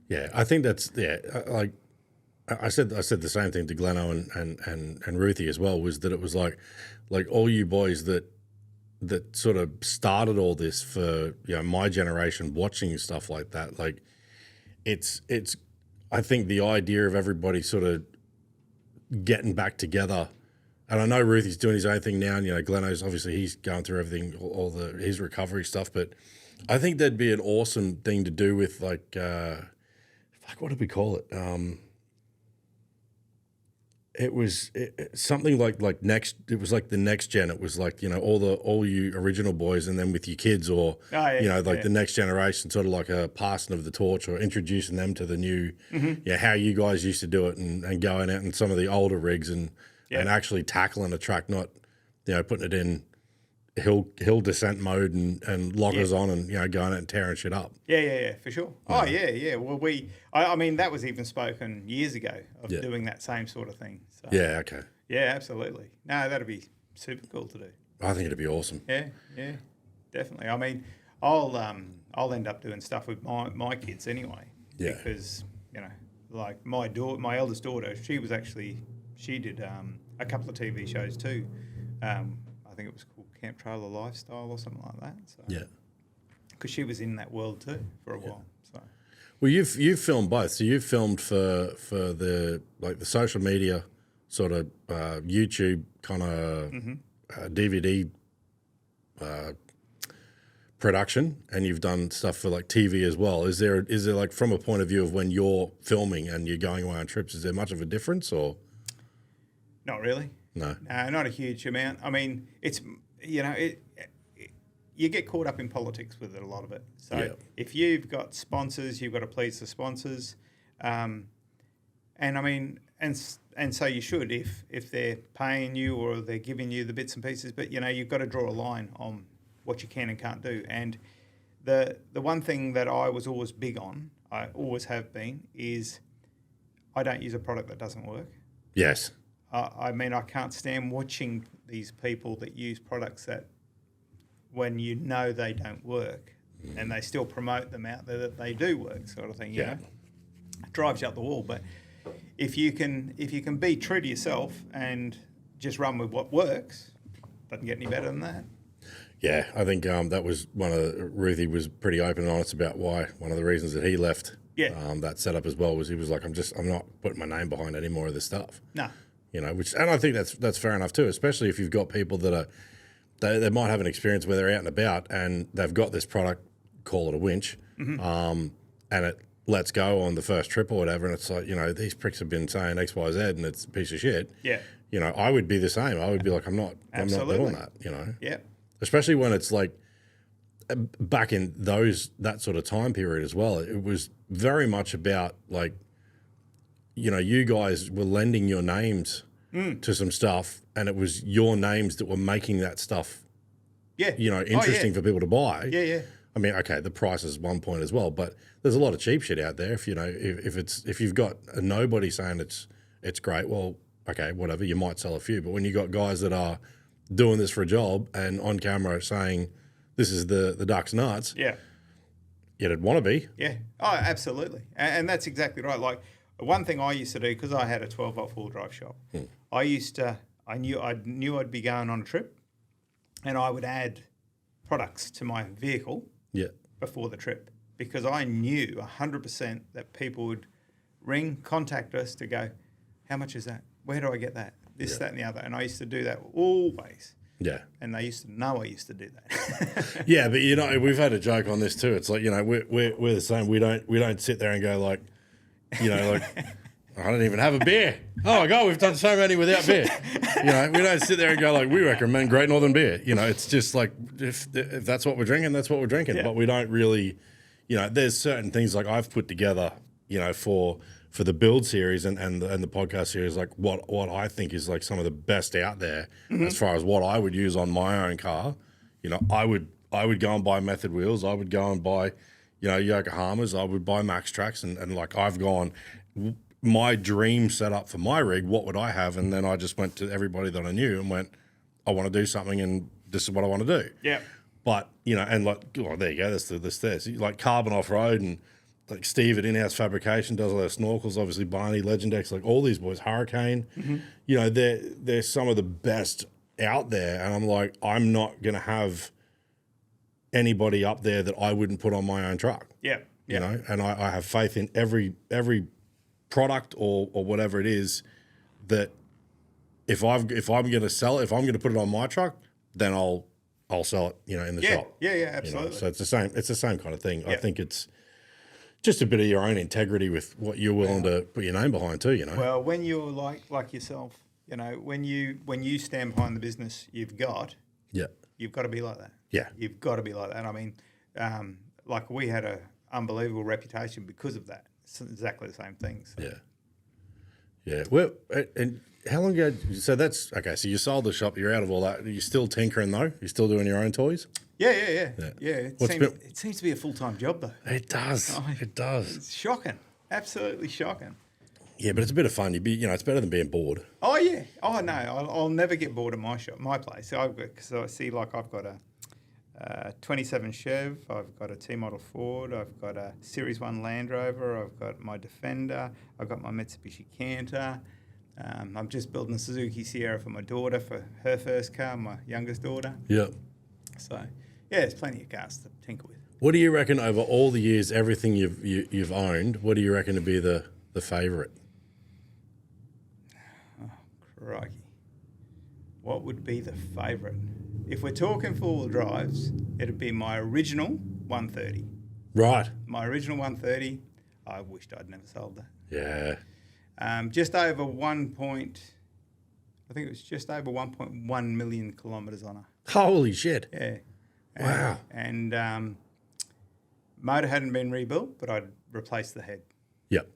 Yeah, I think that's like I said the same thing to Gleno and Ruthie as well, was that it was like all you boys that sort of started all this for, you know, my generation watching stuff like that. Like it's I think the idea of everybody sort of getting back together, and I know Ruthie's doing his own thing now, and, you know, Gleno's obviously he's going through everything, all his recovery stuff, but I think that'd be an awesome thing to do with like what did we call it? It was something like next. It was like the next gen. It was like, you know, all you original boys, and then with your kids, or you know, like the next generation, sort of like a passing of the torch, or introducing them to the new, how you guys used to do it, and going out in some of the older rigs and actually tackling a track, not, you know, putting it in hill descent mode and lockers on, and, you know, going out and tearing shit up. Yeah, for sure. Oh yeah. Well, I mean, that was even spoken years ago of doing that same sort of thing. So, yeah. Okay. Yeah, absolutely. No, that'd be super cool to do. I think it'd be awesome. Yeah, definitely. I mean, I'll end up doing stuff with my kids anyway. Yeah. Because, you know, like my eldest daughter, she did a couple of TV shows too. I think it was called Camp Trailer Lifestyle or something like that. So, yeah. Because she was in that world too for a while. So. Well, you've filmed both. So you've filmed for the social media sort of YouTube kind of DVD production and you've done stuff for like TV as well. Is there like from a point of view of when you're filming and you're going away on trips, is there much of a difference or? Not really. No, not a huge amount. I mean, it's, you get caught up in politics with it, a lot of it. So if you've got sponsors, you've got to please the sponsors. And I mean, and so you should if they're paying you or they're giving you the bits and pieces, but you've got to draw a line on what you can and can't do. And the one thing that I was always big on, I always have been, is I don't use a product that doesn't work. Yes. I mean, I can't stand watching these people that use products that when they don't work and they still promote them out there that they do work, sort of thing, you know. It drives you up the wall. But if you can be true to yourself and just run with what works, doesn't get any better than that. Yeah, I think that was Ruthie was pretty open and honest about why one of the reasons that he left that setup as well was he was like, I'm not putting my name behind any more of this stuff. No. And I think that's fair enough too, especially if you've got people that are, they might have an experience where they're out and about and they've got this product, call it a winch, and it lets go on the first trip or whatever, and it's like, these pricks have been saying X, Y, Z, and it's a piece of shit. Yeah. I would be the same. I would be like, I'm not doing that, Yeah. Especially when it's like back in that sort of time period as well. It was very much about like, you guys were lending your names to some stuff, and it was your names that were making that stuff, interesting for people to buy. Yeah, yeah. I mean, okay, the price is one point as well, but there's a lot of cheap shit out there. If if you've got a nobody saying it's great, well, okay, whatever, you might sell a few. But when you got guys that are doing this for a job and on camera saying this is the duck's nuts, you'd want to be. Yeah. Oh, absolutely, and that's exactly right. Like one thing I used to do, because I had a 12-volt full drive shop, I knew I'd be going on a trip, and I would add products to my vehicle before the trip, because I knew 100% that people would contact us to go, how much is that? Where do I get that? This, that, and the other. And I used to do that always. Yeah. And they used to know I used to do that. Yeah, but we've had a joke on this too. It's like, we're the same. We don't sit there and go like, like, I don't even have a beer. Oh my God, we've done so many without beer. We don't sit there and go like, we recommend Great Northern beer. It's just like, if that's what we're drinking, that's what we're drinking. Yeah. But we don't really, there's certain things like I've put together, for the build series and the podcast series, like what I think is like some of the best out there as far as what I would use on my own car. I would go and buy Method wheels. I would go and buy, Yokohamas. I would buy MAXTRAX and like I've gone, my dream setup for my rig, what would I have? And then I just went to everybody that I knew and went, I want to do something and this is what I want to do. Yeah. But, and like, oh, there you go, this. Like Carbon Off-Road and like Steve at In-House Fabrication does all their snorkels, obviously Barney, Legendex, like all these boys, Huracan, they're some of the best out there. And I'm like, I'm not going to have anybody up there that I wouldn't put on my own truck. Yeah. And I have faith in every product or whatever it is that if I'm going to sell it, if I'm going to put it on my truck, then I'll sell it, in the shop. Yeah, absolutely. So it's the same kind of thing. I think it's just a bit of your own integrity with what you're willing to put your name behind too, Well, when you're like yourself, when you stand behind the business you've got, you've got to be like that. Yeah. You've got to be like that. I mean, like we had an unbelievable reputation because of that. It's exactly the same things. So. Yeah. Well, and how long ago? So that's okay. So you sold the shop. You're out of all that. Are you still tinkering though? You're still doing your own toys? Yeah. It seems to be a full-time job though. It does. It does. It's shocking. Absolutely shocking. Yeah, but it's a bit of fun. It's better than being bored. Oh yeah. Oh no, I'll never get bored at my shop, my place. Because I see, like, I've got a 27 Chev, I've got a T-model Ford, I've got a Series 1 Land Rover, I've got my Defender, I've got my Mitsubishi Canter. I'm just building a Suzuki Sierra for my daughter, for her first car, my youngest daughter. Yeah. So, yeah, there's plenty of cars to tinker with. What do you reckon over all the years, everything you've owned, what do you reckon to be the favourite? Oh, crikey. What would be the favourite? if we're talking four-wheel drives, it'd be my original 130. Right. My original 130. I wished I'd never sold that. Yeah. Just over I think it was just over 1.1 million kilometres on her. Holy shit. Yeah. Wow. And motor hadn't been rebuilt, but I'd replaced the head. Yep.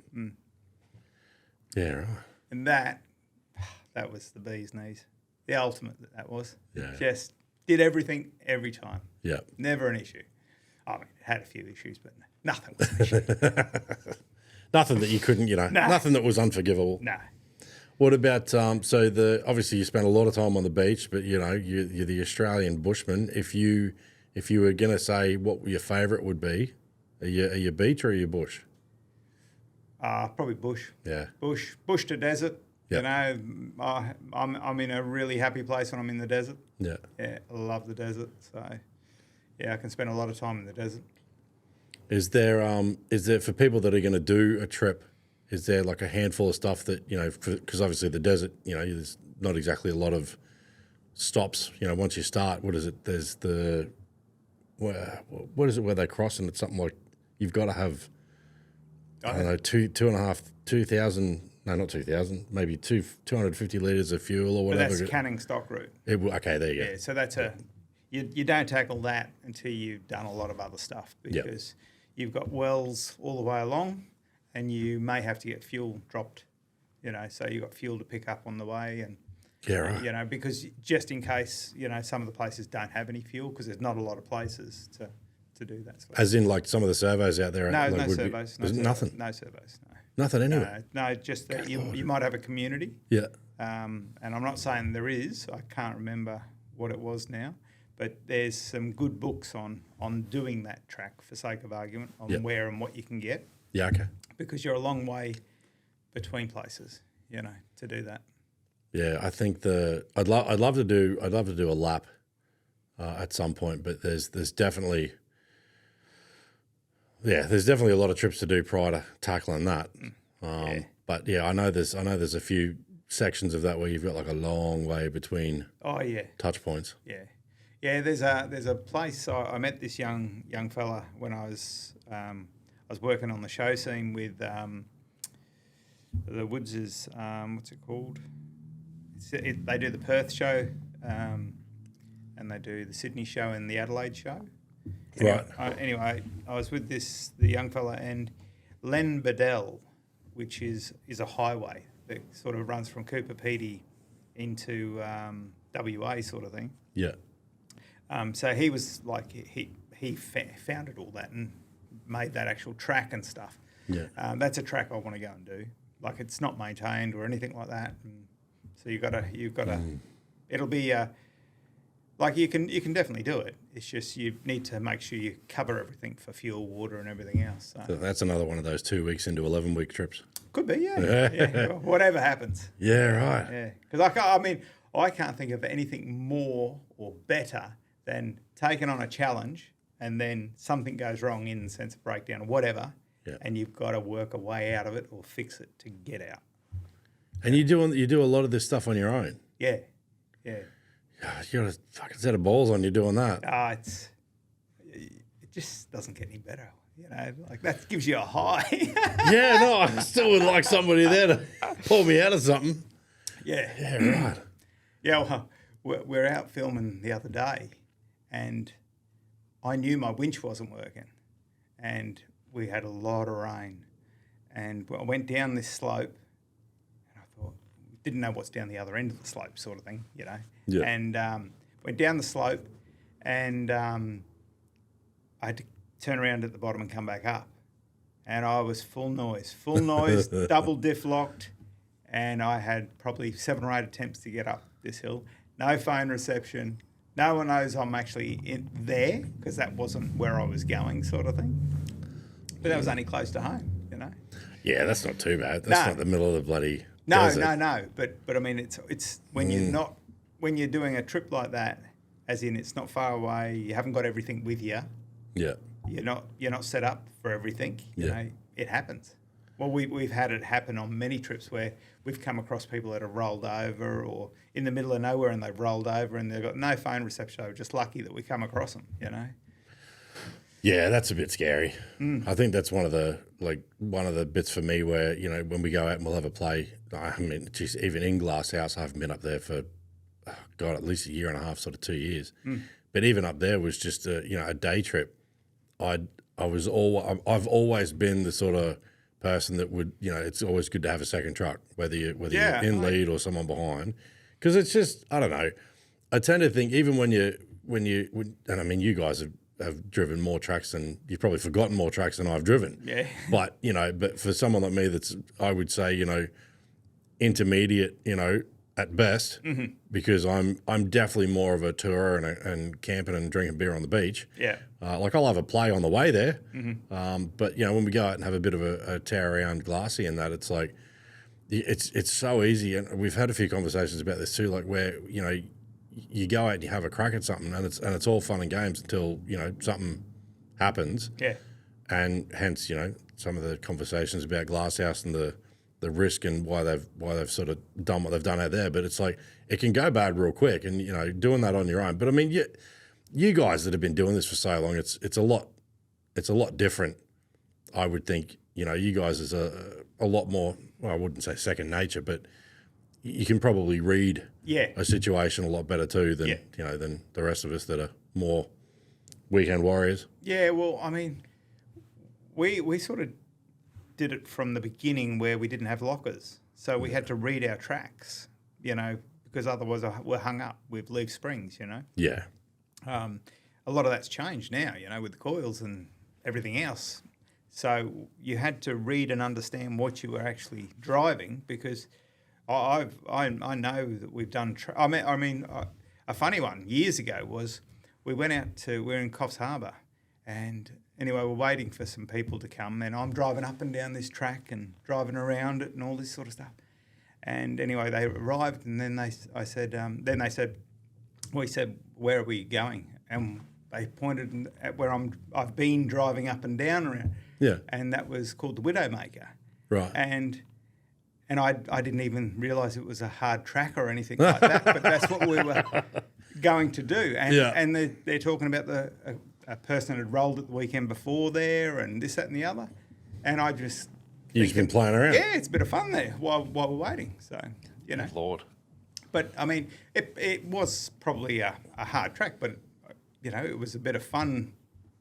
Yeah, right. And that was the bee's knees. The ultimate that was. Yeah. Just did everything every time. Yeah. Never an issue. I mean, it had a few issues, but nothing was an issue. Nothing that you couldn't, nothing that was unforgivable. No. What about, obviously you spent a lot of time on the beach, but, you're the Australian Bushman. If you were going to say what your favourite would be, are you beach or are you bush? Probably bush. Yeah. Bush to desert. Yep. I'm in a really happy place when I'm in the desert. Yeah. Yeah, I love the desert. So, yeah, I can spend a lot of time in the desert. Is there for people that are going to do a trip, is there like a handful of stuff that, because obviously the desert, there's not exactly a lot of stops, once you start, what is it? There's what is it where they cross, and it's something like you've got to have, I don't know, 2,000, no, not 2,000, maybe 250 litres of fuel or whatever. But that's Canning stock route. Okay, there you go. Yeah, so that's you don't tackle that until you've done a lot of other stuff, because you've got wells all the way along, and you may have to get fuel dropped, so you've got fuel to pick up on the way, and because just in case, some of the places don't have any fuel, because there's not a lot of places to do that stuff. As in, like, some of the servos out there? No, no servos. Nothing? No servos, no. Nothing anyway? No, just that you might have a community. Yeah. And I'm not saying there is. I can't remember what it was now. But there's some good books on doing that track, for sake of argument, on where and what you can get. Yeah, okay. Because you're a long way between places, to do that. Yeah, I think I'd love to do a lap at some point, but there's definitely a lot of trips to do prior to tackling that. But yeah, I know there's a few sections of that where you've got like a long way between touch points. Yeah. Yeah, there's a place. I met this young fella when I was working on the show scene with the Woodses. What's it called? They do the Perth show, and they do the Sydney show and the Adelaide show. Anyway, I was with the young fella, and Len Bedell, which is a highway that sort of runs from Cooper Pedy into WA sort of thing. Yeah. So he was like, he founded all that and made that actual track and stuff. Yeah. That's a track I want to go and do. Like, it's not maintained or anything like that. And so you've got to. It'll be like you can definitely do it. It's just you need to make sure you cover everything for fuel, water, and everything else. So that's another one of those 2 weeks into 11-week trips. Could be, yeah. Whatever happens. Yeah, right. Yeah, because I can't think of anything more or better than taking on a challenge and then something goes wrong in the sense of breakdown or whatever, and you've got to work a way out of it or fix it to get out. And you do a lot of this stuff on your own. Yeah, yeah. You got a fucking set of balls on you doing that. It just doesn't get any better. Like that gives you a high. Yeah, no, I still would like somebody there to pull me out of something. Yeah. Yeah, right. Yeah, well, we're out filming the other day, and I knew my winch wasn't working, and we had a lot of rain, and I went down this slope, and I thought, didn't know what's down the other end of the slope sort of thing, Yeah. And went down the slope, and I had to turn around at the bottom and come back up, and I was full noise, double diff locked, and I had probably 7 or 8 attempts to get up this hill. No phone reception. No one knows I'm actually there, because that wasn't where I was going, sort of thing. But that was only close to home, Yeah, that's not too bad. That's not the middle of the bloody desert. No. But I mean, it's when you're doing a trip like that, as in it's not far away. You haven't got everything with you. Yeah. You're not set up for everything. You know, it happens. Well, we've had it happen on many trips where we've come across people that have rolled over or in the middle of nowhere and they've rolled over and they've got no phone reception. We're just lucky that we come across them, you know. Yeah, that's a bit scary. I think that's one of the bits for me where, you know, when we go out and we'll have a play, I mean, geez, even in Glass House, I haven't been up there for, God, at least a year and a half, sort of 2 years. But even up there was just a day trip. I've always been the sort of person that would, you know, it's always good to have a second truck, whether you're in lead or someone behind, because it's just, I don't know. I tend to think even when and I mean, you guys have driven more tracks than you've probably forgotten more tracks than I've driven. Yeah. But, you know, but for someone like me, I would say, you know, intermediate, you know, at best, because I'm definitely more of a tourer and camping and drinking beer on the beach. Yeah. Like I'll have a play on the way there. But, you know, when we go out and have a bit of a tear around Glassy and that, it's like, it's so easy. And we've had a few conversations about this too, like where, you know, you go out and you have a crack at something and it's all fun and games until, you know, something happens. Yeah. And hence, you know, some of the conversations about Glasshouse and the risk and why they've sort of done what they've done out there. But it's like, it can go bad real quick and, you know, doing that on your own. But I mean, you guys that have been doing this for so long, it's a lot different. I would think, you know, you guys is a lot more, well, I wouldn't say second nature, but you can probably read a situation a lot better too than, you know, than the rest of us that are more weekend warriors. Yeah, well, I mean, we sort of did it from the beginning where we didn't have lockers. So we had to read our tracks, you know, because otherwise we're hung up with leaf springs, you know. Yeah. A lot of that's changed now, you know, with the coils and everything else. So you had to read and understand what you were actually driving, because I know that we've done. A funny one years ago was we're in Coffs Harbour, and anyway we're waiting for some people to come, and I'm driving up and down this track and driving around it and all this sort of stuff. And anyway they arrived, and then we said, where are we going? And they pointed at where I've been driving up and down around. Yeah. And that was called the Widowmaker. Right. And I didn't even realise it was a hard track or anything like that, but that's what we were going to do. And they're talking about a person had rolled it the weekend before there and this, that and the other. And I just... You've just been playing around. Yeah, it's a bit of fun there while we're waiting. So, you know. Lord. But, I mean, it was probably a hard track, but, you know, it was a bit of fun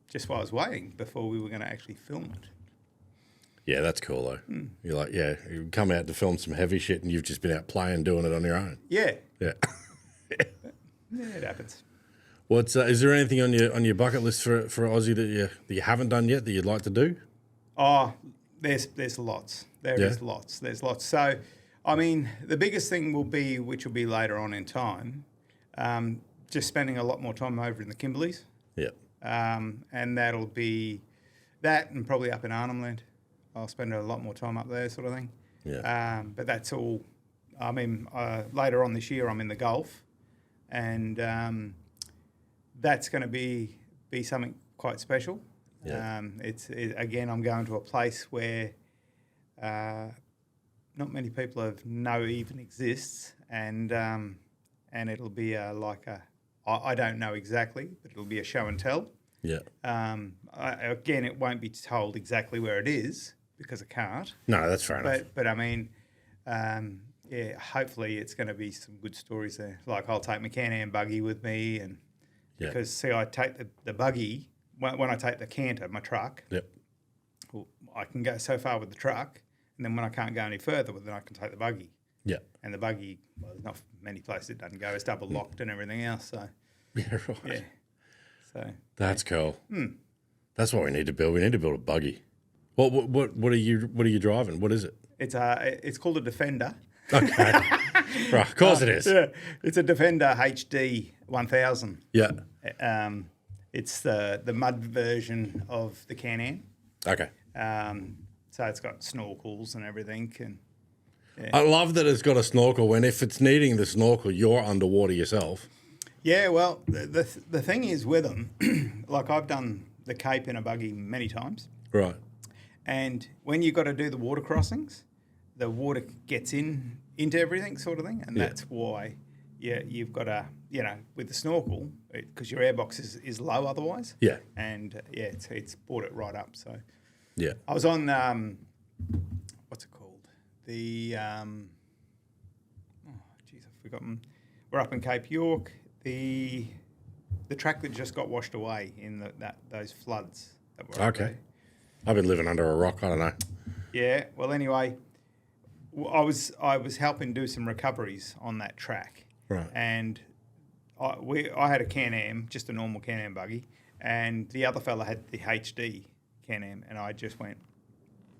just while I was waiting before we were going to actually film it. Yeah, that's cool though. You're like, you come out to film some heavy shit and you've just been out playing, doing it on your own. Yeah. Yeah. Yeah, it happens. Is there anything on your bucket list for Aussie that you haven't done yet that you'd like to do? Oh, there's lots. There's lots. So, I mean, the biggest thing will be, which will be later on in time, just spending a lot more time over in the Kimberleys. Yeah. And that'll be that, and probably up in Arnhem Land. I'll spend a lot more time up there, sort of thing. Yeah. But that's all. I mean, later on this year, I'm in the Gulf, and that's going to be something quite special. Yeah. Again, I'm going to a place where not many people know even exists, and it'll be I don't know exactly, but it'll be a show and tell. Yeah. Again, it won't be told exactly where it is because I can't. No, that's fair enough. But I mean, hopefully it's going to be some good stories there. Like I'll take my Can-Am buggy with me, and because see, I take the buggy when I take the canter, my truck. Yep. Well, I can go so far with the truck, and then when I can't go any further, then I can take the buggy. Yeah. And the buggy, well, there's not many places it doesn't go. It's double locked and everything else. So. Yeah, right. Yeah. So. That's cool. That's what we need to build. We need to build a buggy. What are you driving? What is it? It's called a Defender. Okay. Right. Of course it is. Yeah. It's a Defender HD 1000. Yeah. It's the mud version of the Can-Am. Okay. So it's got snorkels and everything, and. Yeah. I love that it's got a snorkel when if it's needing the snorkel, you're underwater yourself. Yeah, well, the thing is with them, like I've done the Cape in a buggy many times. Right. And when you've got to do the water crossings, the water gets into everything sort of thing. And that's why you've got to, with the snorkel, because your airbox is low otherwise. Yeah. And, it's brought it right up. So, yeah. I was on, what's it called? The, I've forgotten. We're up in Cape York. The track that just got washed away in those floods that were up there. I've been living under a rock. I don't know. Yeah. Well, anyway, I was helping do some recoveries on that track. Right. And I had a Can-Am, just a normal Can-Am buggy, and the other fella had the HD Can-Am, and I just went,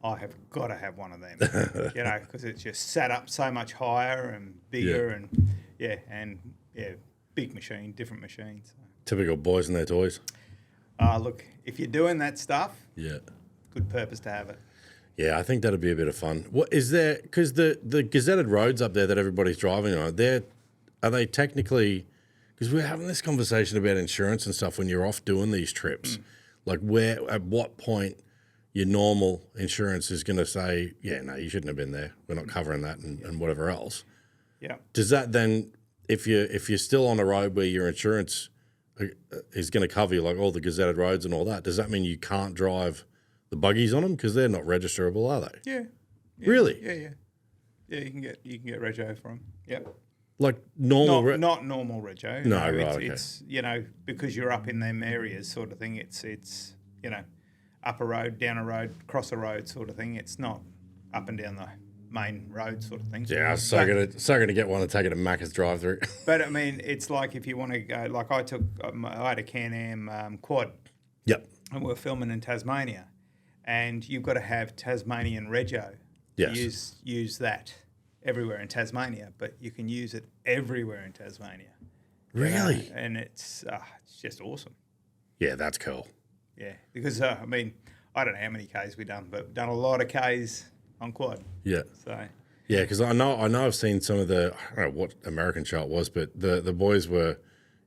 I have got to have one of them, because it's just sat up so much higher and bigger, and big machine, different machines. So. Typical boys and their toys. Look, if you're doing that stuff, good purpose to have it. Yeah, I think that'd be a bit of fun. What is there? Because the gazetted roads up there that everybody's driving on, are they technically? Because we're having this conversation about insurance and stuff when you're off doing these trips. Like, at what point your normal insurance is going to say, yeah, no, you shouldn't have been there. We're not covering that and whatever else. Yeah. Does that then, if you're still on a road where your insurance is going to cover you, like all the gazetted roads and all that, does that mean you can't drive the buggies on them because they're not registerable, are they? Yeah. Really? Yeah. You can get rego for them. Yep. Like normal, not normal rego. No, right. It's because you're up in them areas, sort of thing. It's up a road, down a road, cross a road, sort of thing. It's not up and down the main road, sort of thing. Yeah, I was so gonna get one and take it to Macca's drive-through. But I mean, it's like if you want to go, like I had a Can-Am quad. Yep. And we were filming in Tasmania, and you've got to have Tasmanian rego. Yes. Use that everywhere in Tasmania, but you can use it everywhere in Tasmania. Really? And it's just awesome. Yeah, that's cool. Yeah, because I don't know how many Ks we've done, but we've done a lot of Ks on quad. Yeah. So. Yeah, because I know I've seen some of the, I don't know what American show it was, but the boys were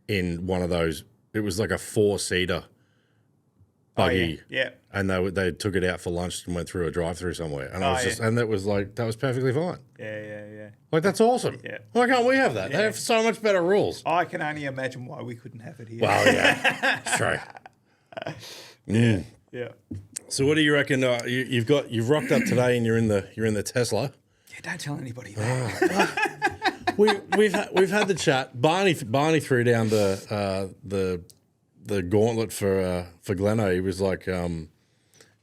in one of those. It was like a 4-seater buggy. Yeah. And they took it out for lunch and went through a drive-through somewhere, and and that was perfectly fine. Yeah. Like, that's awesome. Yeah. Why can't we have that? Yeah. They have so much better rules. I can only imagine why we couldn't have it here. Well, yeah, it's true. Yeah. So, what do you reckon? You've rocked up today, and you're in the Tesla. Yeah, don't tell anybody that. We've had the chat. Barney threw down the gauntlet for Gleno. He was like,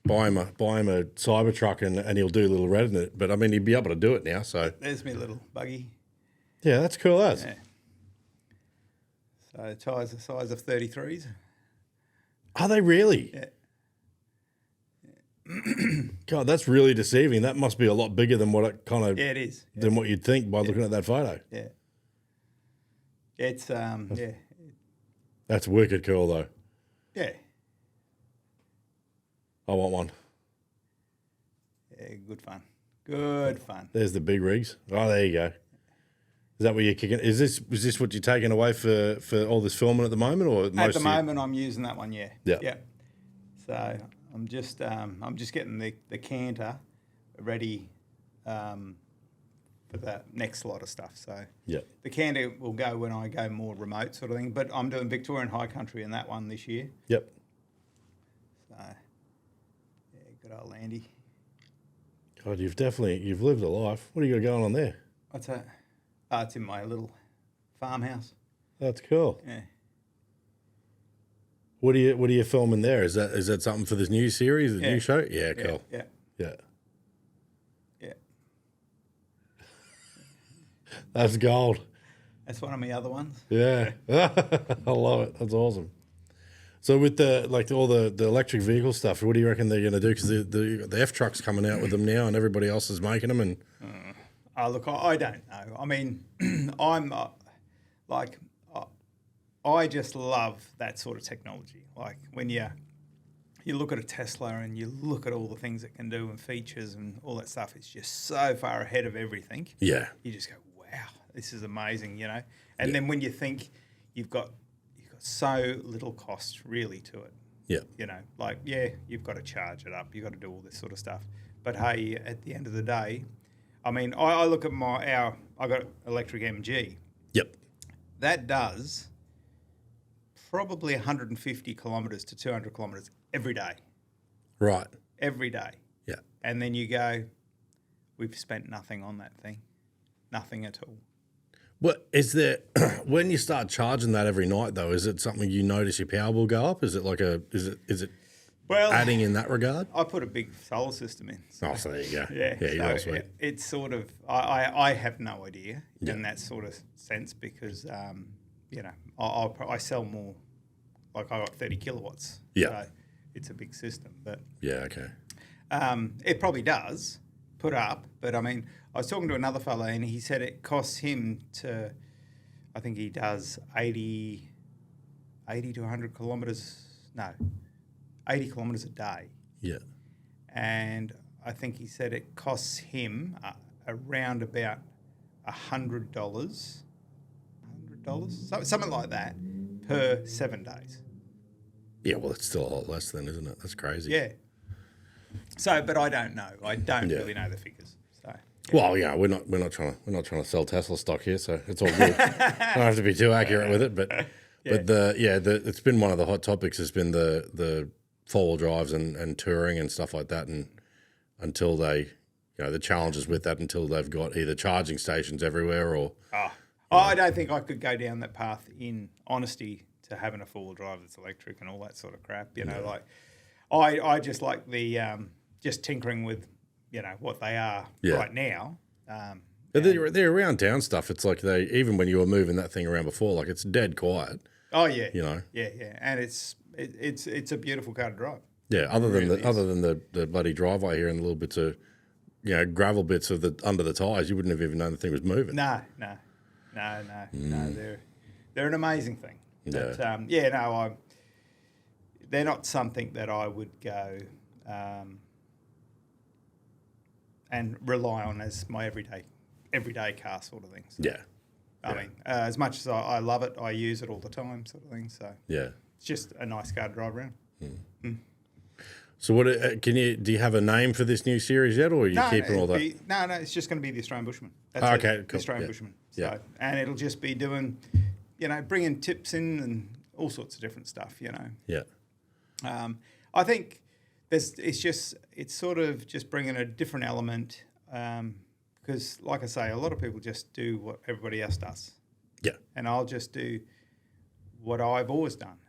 buy him a Cybertruck and he'll do a little red in it. But I mean, he'd be able to do it now. So there's my little buggy. Yeah, that's cool. As. Yeah. So tyres the size of 33s. Are they really? Yeah. God, that's really deceiving. That must be a lot bigger than what it kind of. Yeah, it is. Yeah. Than what you'd think by looking at that photo. Yeah. It's That's wicked cool though. Yeah. I want one. Yeah, good fun. Good fun. There's the big rigs. Oh, there you go. Is that where you're kicking? Is this what you're taking away for all this filming at the moment, or at the moment I'm using that one? Yeah. Yeah. Yeah. So I'm just getting the canter ready for the next lot of stuff. So yeah, the canter will go when I go more remote sort of thing. But I'm doing Victorian High Country in that one this year. Yep. So yeah, good old Landy. God, you've lived a life. What do you got going on there? What's that? Oh, it's in my little farmhouse. That's cool. Yeah. What are you filming there? Is that something for this new series, the new show? Yeah, cool. Yeah. That's gold. That's one of my other ones. Yeah. I love it. That's awesome. So with all the electric vehicle stuff, what do you reckon they're going to do? Because the F-Truck's coming out with them now and everybody else is making them. And look, I don't know. I mean, I just love that sort of technology. Like when you look at a Tesla and you look at all the things it can do and features and all that stuff, it's just so far ahead of everything. Yeah. You just go, wow, this is amazing, you know? And then when you think you've got so little cost really to it, Yeah. You know, like, yeah, you've got to charge it up. You've got to do all this sort of stuff. But hey, at the end of the day, I mean, I look at I got electric MG. Yep. That does probably 150 kilometres to 200 kilometres every day. Right. Every day. Yeah. And then you go, we've spent nothing on that thing. Nothing at all. What is there when you start charging that every night though? Is it something you notice your power will go up? Is it like is it adding in that regard? I put a big solar system in. So there you go. Yeah, so it's sort of I have no idea in that sort of sense because you know I sell more. Like I got 30 kilowatts. Yeah, so it's a big system, but yeah, okay. It probably does put up, but I mean, I was talking to another fella and he said it costs him I think he does 80 to 100 kilometres, 80 kilometres a day. Yeah. And I think he said it costs him around about $100, something like that, per 7 days. Yeah, well, it's still a lot less then, isn't it? That's crazy. Yeah. So, but I don't know. I don't really know the figures. So. Yeah. Well, yeah, we're not trying to sell Tesla stock here, so it's all good. Don't have to be too accurate with it, but it's been one of the hot topics. Has been the 4-wheel drives and touring and stuff like that, and until they, the challenges with that until they've got either charging stations everywhere or. I don't think I could go down that path in honesty to having a 4-wheel drive that's electric and all that sort of crap. Like I just like the just tinkering with what they are right now. They're around town stuff. It's like even when you were moving that thing around before, like it's dead quiet. Oh yeah, yeah, and it's a beautiful car to drive. Yeah, other than the bloody driveway here and the little bits of gravel bits of under the tires, you wouldn't have even known the thing was moving. No. They're an amazing thing. But, they're not something that I would go and rely on as my everyday car sort of thing. So, yeah. I mean, as much as I love it, I use it all the time sort of thing. So yeah, it's just a nice car to drive around. So what do you have a name for this new series yet, or are you keeping all that? No, it's just going to be the Australian Bushman. That's okay, cool. The Australian Bushman. So, yeah. And it'll just be doing, bringing tips in and all sorts of different stuff, Yeah. I think it's sort of just bringing a different element because, like I say, a lot of people just do what everybody else does. Yeah. And I'll just do what I've always done,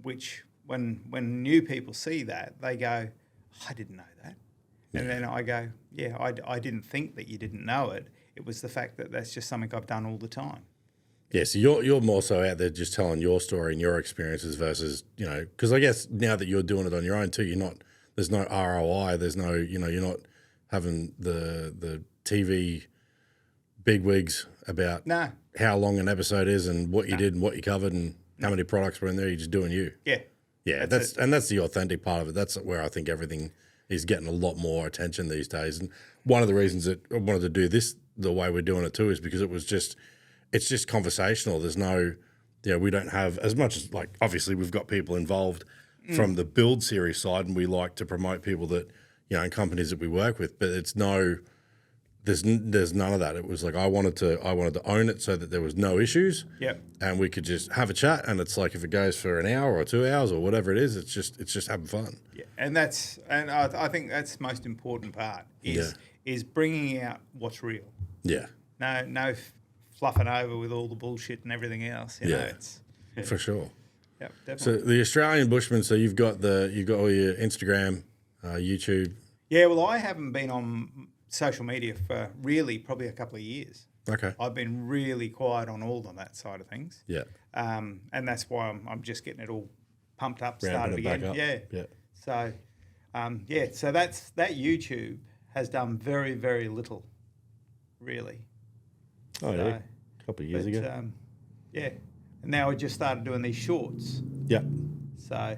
which when new people see that, they go, I didn't know that. Yeah. And then I go, I didn't think that you didn't know it. It was the fact that that's just something I've done all the time. Yeah, so you're more so out there just telling your story and your experiences versus, because I guess now that you're doing it on your own too, there's no ROI, there's no, you're not having the TV bigwigs about how long an episode is and what you did and what you covered and how many products were in there. You're just doing you. Yeah. Yeah, that's the authentic part of it. That's where I think everything is getting a lot more attention these days. And one of the reasons that I wanted to do this the way we're doing it too is because it's just conversational. There's no, we don't have as much as obviously we've got people involved from the build series side, and we like to promote people that, and companies that we work with, but there's none of that. It was like, I wanted to own it so that there was no issues. Yep. And we could just have a chat. And it's like, if it goes for an hour or 2 hours or whatever it is, it's just having fun. Yeah. And I think that's the most important part is bringing out what's real. Yeah. No fluffing over with all the bullshit and everything else. For sure. Yep, definitely. So the Australian Bushman. So you've got all your Instagram, YouTube. Yeah, well, I haven't been on social media for really probably a couple of years. Okay. I've been really quiet on all of that side of things. Yeah. And that's why I'm just getting it all pumped up, started again. Back up. Yeah. So, so that YouTube has done very, very little, really. Oh, yeah. A couple of years ago. Yeah. And now we just started doing these shorts. Yeah. So,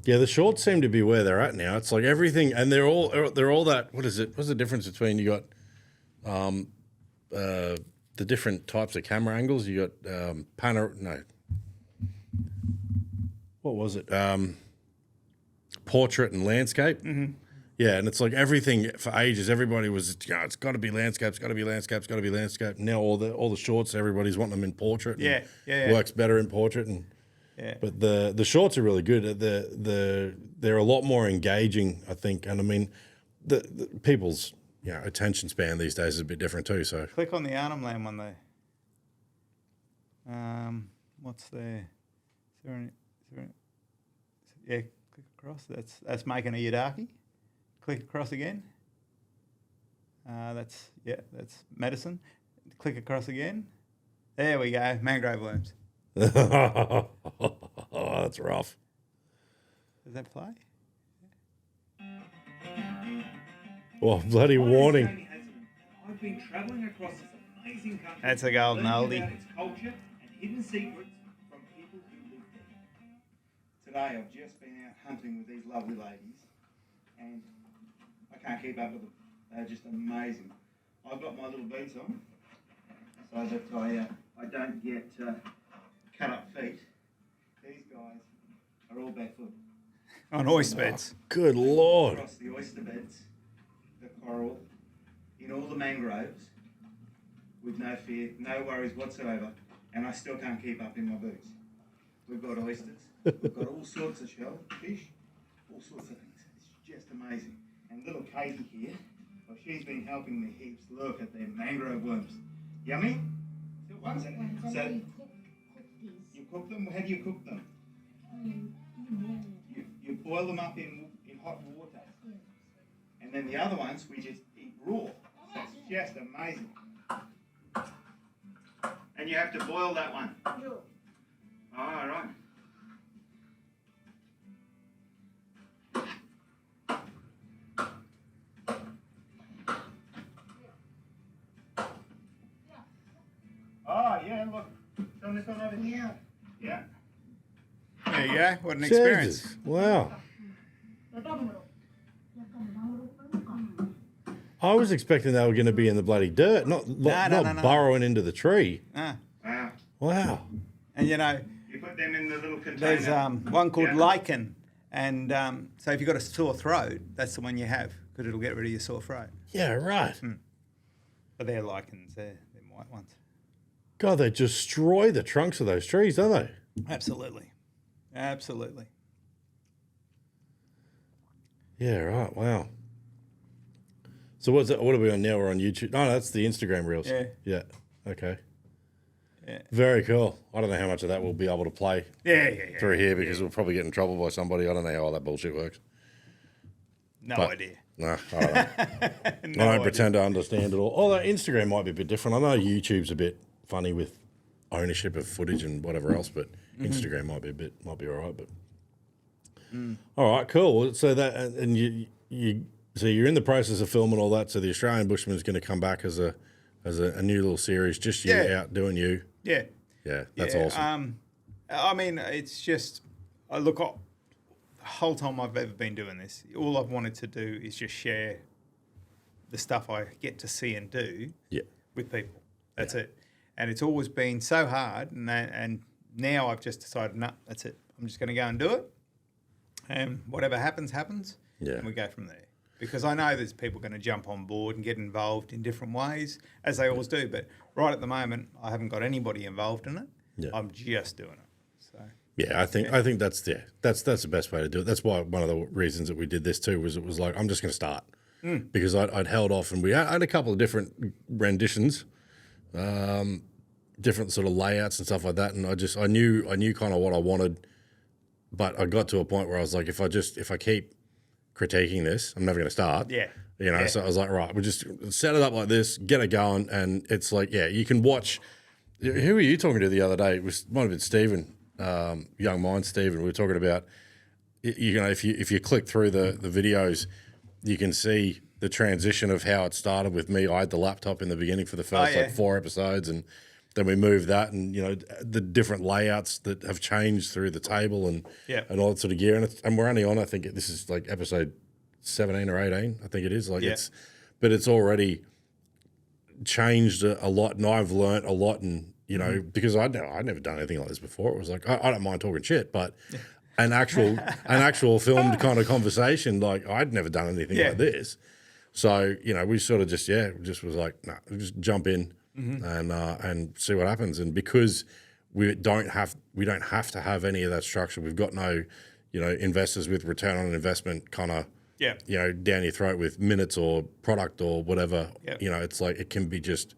the shorts seem to be where they're at now. It's like everything, and they're all that. What is it? What's the difference between you got the different types of camera angles? You got what was it? Portrait and landscape. Mm-hmm. Yeah, and it's like everything for ages. Everybody was, it's got to be landscape. It's got to be landscape. It's got to be landscape. Now all the shorts, everybody's wanting them in portrait. Yeah. Works better in portrait. But the shorts are really good. They're a lot more engaging, I think. And I mean, the people's attention span these days is a bit different too. So click on the Arnhem Land one there. What's there? Yeah, click across. That's making a Yidaki. Click across again. That's medicine. Click across again. There we go. Mangrove worms. Oh, that's rough. Does that play? Well, bloody warning. I've been travelling across this amazing country. That's a golden oldie. About its culture and hidden secrets from people who live there. Today I've just been out hunting with these lovely ladies, and I can't keep up with them. They're just amazing. I've got my little boots on so that I don't get cut up feet. These guys are all barefoot. On oyster beds. Good Lord. Across the oyster beds, the coral, in all the mangroves, with no fear, no worries whatsoever, and I still can't keep up in my boots. We've got oysters, we've got all sorts of shell, fish, all sorts of things. It's just amazing. And little Katie here, well, she's been helping me heaps. Look at them mangrove worms. Yummy? So you cook them? How do you cook them? You boil them up in hot water. And then the other ones we just eat raw. So it's just amazing. And you have to boil that one. No. All right. Oh, yeah, look. Turn this one over here. Yeah. There you go. What an experience. Jesus. Wow. I was expecting they were going to be in the bloody dirt, not burrowing into the tree. Ah. Wow. And you put them in the little container. There's one called lichen, and so if you've got a sore throat, that's the one you have because it'll get rid of your sore throat. Yeah, right. But they're lichens, they're white ones. God, they destroy the trunks of those trees, don't they? Absolutely. Yeah, right. Wow. So what are we on now? We're on YouTube. No, that's the Instagram Reels. Yeah. Okay. Yeah. Very cool. I don't know how much of that we'll be able to play through here because we'll probably get in trouble by somebody. I don't know how all that bullshit works. No idea. No, I don't know. I don't pretend to understand it all. Although Instagram might be a bit different. I know YouTube's a bit funny with ownership of footage and whatever else, but Instagram might be all right. But all right, cool. So that and you're in the process of filming all that. So the Australian Bushman is going to come back as a new little series, just you out doing you. Yeah, that's awesome. I mean, it's just the whole time I've ever been doing this, all I've wanted to do is just share the stuff I get to see and do with people. That's it. And it's always been so hard, and now I've just decided, no, that's it. I'm just going to go and do it, and whatever happens, happens, and we go from there. Because I know there's people going to jump on board and get involved in different ways, as they always do. But right at the moment, I haven't got anybody involved in it. Yeah. I'm just doing it. So I think that's the best way to do it. That's why one of the reasons that we did this too was it was like I'm just going to start because I'd held off and we had a couple of different renditions. Different sort of layouts and stuff like that, and I knew kind of what I wanted, but I got to a point where I was like, if I keep critiquing this, I'm never going to start. So I was like, right, we'll just set it up like this, get it going, and it's like, you can watch. Who were you talking to the other day? It might have been Stephen, Young Mind Stephen. We were talking about, if you click through the videos, you can see the transition of how it started with me. I had the laptop in the beginning for the first 4 episodes, and then we moved that, and the different layouts that have changed through the table and all that sort of gear. And we're only on, I think this is like episode 17 or 18. I think it is. But it's already changed a lot, and I've learnt a lot. And because I'd never done anything like this before. It was like I don't mind talking shit, but an actual filmed kind of conversation. Like I'd never done anything like this. So, you know, we sort of just was like, no, just jump in and see what happens. And because we don't have to have any of that structure, we've got no, you know, investors with return on investment kind of, you know, down your throat with minutes or product or whatever. You know, it's like it can be just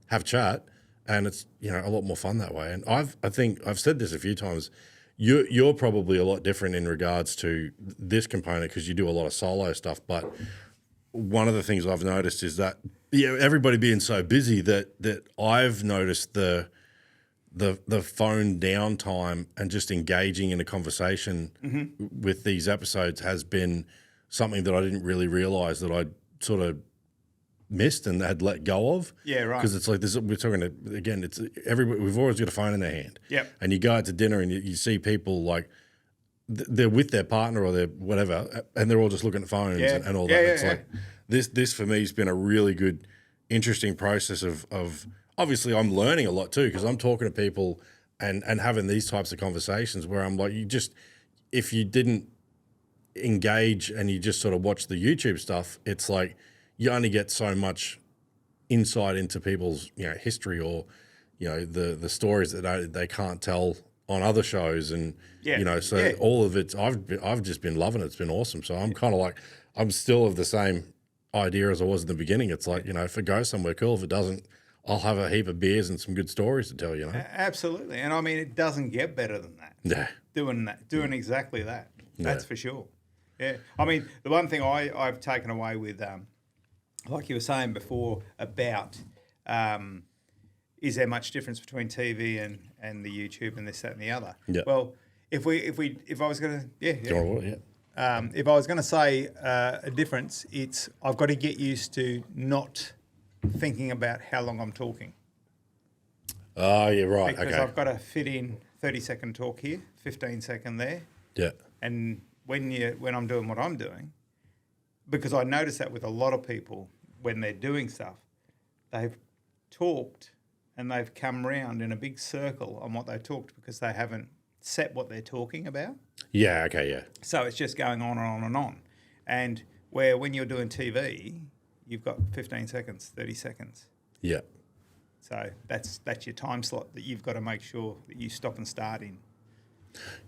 have chat, and it's, you know, a lot more fun that way. And I think I've said this a few times. You're probably a lot different in regards to this component because you do a lot of solo stuff. But one of the things I've noticed is that everybody being so busy that I've noticed the phone downtime and just engaging in a conversation with these episodes has been something that I didn't really realize that I'd sort of missed and had let go of. Yeah, right. Because it's like this, we're talking to, again, it's everybody, we've always got a phone in their hand. Yep. And you go out to dinner and you see people like they're with their partner or their whatever, and they're all just looking at phones and all that. It's like this for me has been a really good, interesting process of obviously I'm learning a lot too, because I'm talking to people and having these types of conversations where I'm like, if you didn't engage and you just sort of watch the YouTube stuff, it's like you only get so much insight into people's, you know, history or, you know, the stories that they can't tell on other shows. And, you know, so all of it, I've just been loving it. It's been awesome. So I'm kind of like, I'm still of the same idea as I was in the beginning. It's like, you know, if it goes somewhere cool, if it doesn't, I'll have a heap of beers and some good stories to tell, you know. Absolutely. And I mean, it doesn't get better than that. Yeah. Doing exactly that. That's for sure. Yeah. I mean, the one thing I've taken away with, like you were saying before about, is there much difference between TV and the YouTube and this, that, and the other? Yeah. Well, if I was going to, if I was going to say a difference, it's I've got to get used to not thinking about how long I'm talking. Oh, yeah, right. Because I've got to fit in 30-second talk here, 15-second there. Yeah. And when I'm doing what I'm doing, because I notice that with a lot of people when they're doing stuff, they've talked and they've come round in a big circle on what they talked because they haven't set what they're talking about. Yeah, okay, yeah. So it's just going on and on and on. And where when you're doing TV, you've got 15 seconds, 30 seconds. Yeah. So that's your time slot that you've got to make sure that you stop and start in.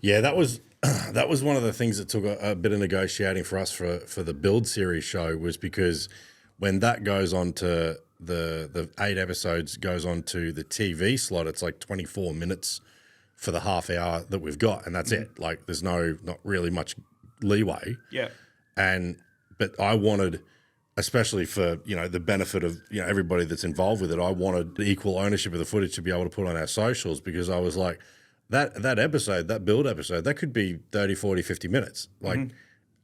Yeah, that was one of the things that took a bit of negotiating for us for the Build series show, was because when that goes on to the 8 episodes goes on to the TV slot, it's like 24 minutes for the half hour that we've got, and that's it. Like there's not really much leeway. Yeah. But I wanted, especially for, you know, the benefit of, you know, everybody that's involved with it, I wanted the equal ownership of the footage to be able to put on our socials, because I was like, that episode, that Build episode, that could be 30, 40, 50 minutes. Like,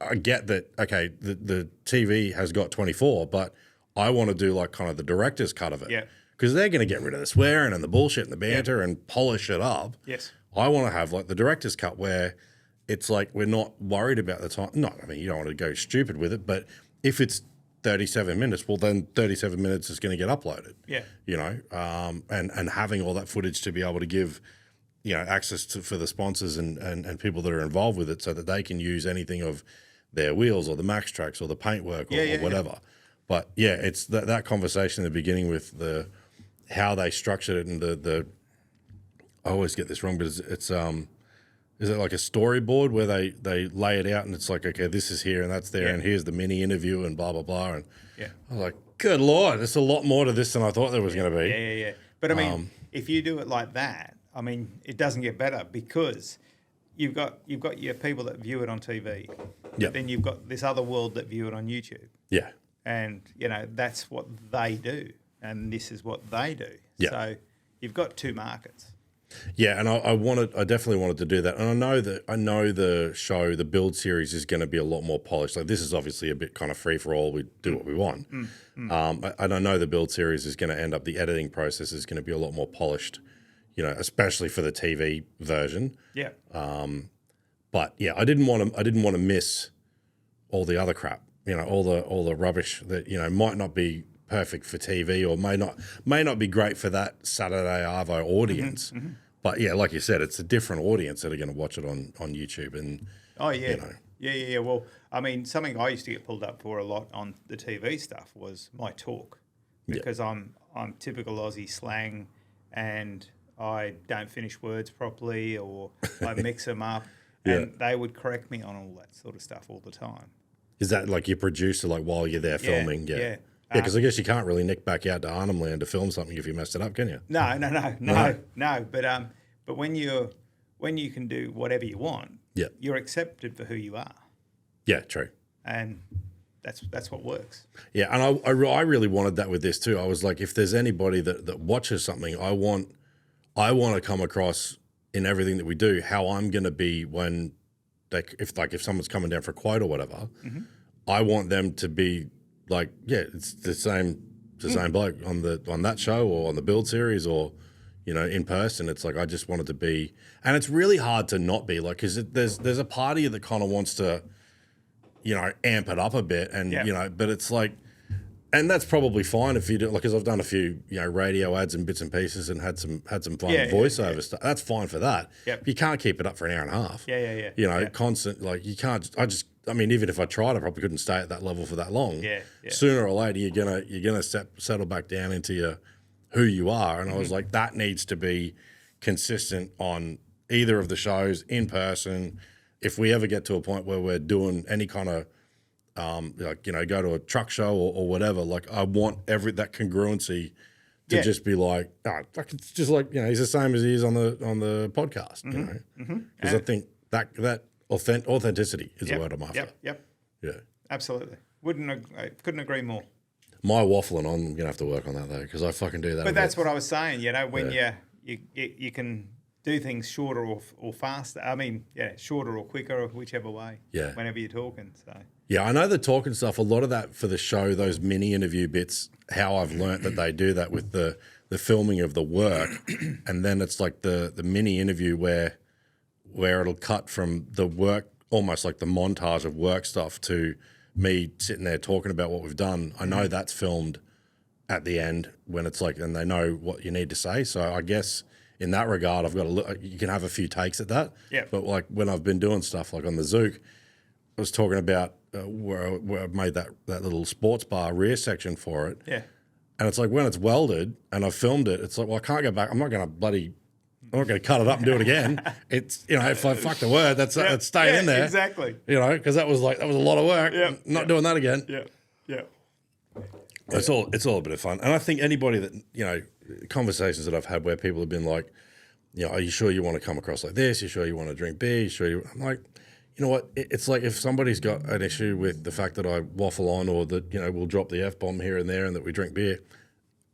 I get that, okay, the TV has got 24, but I want to do like kind of the director's cut of it. Yeah. Because they're going to get rid of the swearing and the bullshit and the banter and polish it up. Yes. I want to have like the director's cut where it's like we're not worried about the time. I mean, you don't want to go stupid with it, but if it's 37 minutes, well, then 37 minutes is going to get uploaded. Yeah. You know, and having all that footage to be able to give, you know, access to for the sponsors and people that are involved with it, so that they can use anything of their wheels or the MAXTRAX or the paintwork or whatever. Yeah. But yeah, it's that conversation in the beginning with how they structured it and the I always get this wrong, but it's is it like a storyboard where they lay it out and it's like, okay, this is here and that's there and here's the mini interview and blah blah blah, and I was like, good Lord, there's a lot more to this than I thought there was going to be. Yeah. But I mean, if you do it like that, I mean, it doesn't get better, because you've got your people that view it on TV. Yeah. Then you've got this other world that view it on YouTube. Yeah. And, you know, that's what they do. And this is what they do. Yeah. So you've got two markets. Yeah, and I definitely wanted to do that. And I know the show, the Build series, is going to be a lot more polished. Like, this is obviously a bit kind of free for all. We do what we want. And I know the Build series is going to end up, the editing process is going to be a lot more polished, you know, especially for the TV version. Yeah. But yeah, I didn't want to miss all the other crap. You know, all the rubbish that, you know, might not be perfect for TV or may not be great for that Saturday Arvo audience, But yeah, like you said, it's a different audience that are going to watch it on YouTube. And oh yeah, you know. yeah. Well, I mean, something I used to get pulled up for a lot on the TV stuff was my talk, because I'm typical Aussie slang, and I don't finish words properly, or I mix them up, and they would correct me on all that sort of stuff all the time. Is that like your producer, like while you're there filming? Yeah. Yeah, because I guess you can't really nick back out to Arnhem Land to film something if you messed it up, can you? No. But when you can do whatever you want, you're accepted for who you are. Yeah, true. And that's what works. Yeah, and I really wanted that with this too. I was like, if there's anybody that watches something, I want to come across in everything that we do how I'm going to be when if someone's coming down for a quote or whatever, I want them to be like, yeah, it's the same bloke on that show or on the Build series or, you know, in person. It's like I just wanted to be, and it's really hard to not be like, because there's a part of you that kind of wants to, you know, amp it up a bit, and you know, but it's like, and that's probably fine if you do, like, because I've done a few, you know, radio ads and bits and pieces and had some fun voiceover stuff. That's fine for that. You can't keep it up for an hour and a half. You know, constant, like you can't. I mean, even if I tried, I probably couldn't stay at that level for that long. Sooner or later, you're gonna settle back down into who you are. And I was like, that needs to be consistent on either of the shows, in person. If we ever get to a point where we're doing any kind of like, you know, go to a truck show or whatever, like I want that congruency to just be like, it's just like, you know, he's the same as he is on the podcast, you know, because I think that authenticity is the word I'm after. Yeah, absolutely. Couldn't agree more. My waffling on, I'm gonna have to work on that though, because I fucking do that. But that's what I was saying. You know, when you can do things shorter or faster. I mean, shorter or quicker, or whichever way. Whenever you're talking. So. Yeah, I know the talking stuff. A lot of that for the show, those mini interview bits. How I've learnt that they do that with the filming of the work, and then it's like the mini interview where it'll cut from the work, almost like the montage of work stuff, to me sitting there talking about what we've done. I know that's filmed at the end when it's like, and they know what you need to say. So I guess in that regard, I've got to look. You can have a few takes at that. But like when I've been doing stuff like on the Zook, I was talking about where I made that little sports bar rear section for it. And it's like when it's welded and I've filmed it, it's like, well, I can't go back. I'm not going to cut it up and do it again. It's, you know, if I fuck the word, that's staying in there. Exactly. You know, because that was a lot of work. Not doing that again. It's all a bit of fun. And I think anybody that, you know, conversations that I've had where people have been like, you know, are you sure you want to come across like this? You sure you want to drink beer? I'm like, you know what? It's like if somebody's got an issue with the fact that I waffle on, or that, you know, we'll drop the F-bomb here and there and that we drink beer,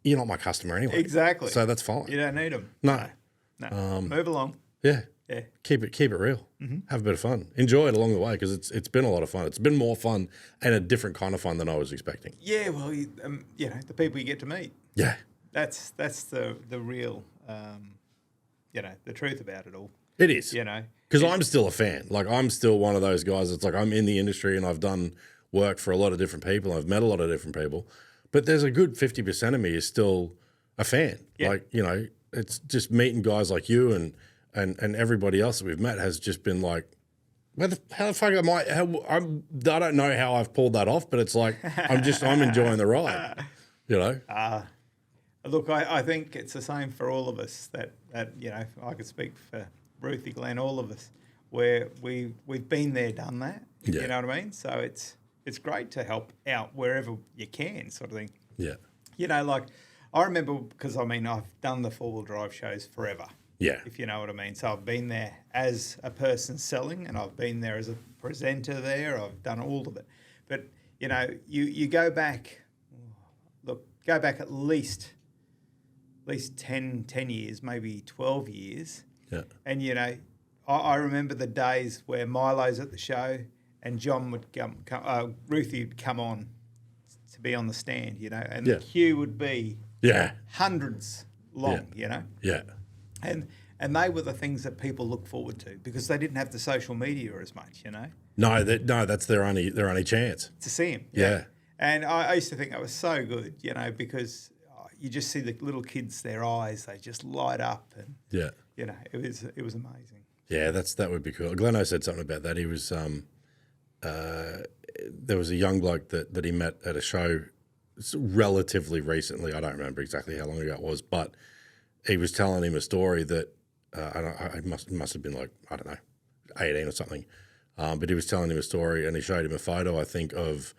you're not my customer anyway. Exactly. So that's fine. You don't need them. No. Move along. Yeah. Keep it real. Have a bit of fun. Enjoy it along the way, because it's been a lot of fun. It's been more fun and a different kind of fun than I was expecting. Yeah, well, you know, the people you get to meet. Yeah. That's the real, you know, the truth about it all. It is. You know. Because I'm still a fan. Like, I'm still one of those guys that's like, I'm in the industry and I've done work for a lot of different people. I've met a lot of different people. But there's a good 50% of me is still a fan. Like, you know, it's just meeting guys like you and everybody else that we've met has just been like, how the fuck am I? I don't know how I've pulled that off, but it's like, I'm enjoying the ride, you know? Look, I think it's the same for all of us that you know, I could speak for Ruthie, Glenn, all of us, where we've been there, done that. You know what I mean? So it's great to help out wherever you can, sort of thing. Yeah. You know, like I remember, because I mean, I've done the 4-wheel drive shows forever. Yeah. If you know what I mean. So I've been there as a person selling, and I've been there as a presenter there. I've done all of it. But, you know, you go back at least 10 years, maybe 12 years. Yeah. And, you know, I remember the days where Milo's at the show and John would Ruthie would come on to be on the stand, you know, and the queue would be hundreds long, you know. Yeah. And they were the things that people look forward to, because they didn't have the social media as much, you know. No, that's their only chance to see him. Yeah. And I used to think that was so good, you know, because you just see the little kids, their eyes, they just light up, and you know, it was amazing. Yeah, that would be cool. Gleno said something about that. He was there was a young bloke that he met at a show relatively recently. I don't remember exactly how long ago it was, but he was telling him a story that I must have been like, I don't know, 18 or something. But he was telling him a story, and he showed him a photo, I think, of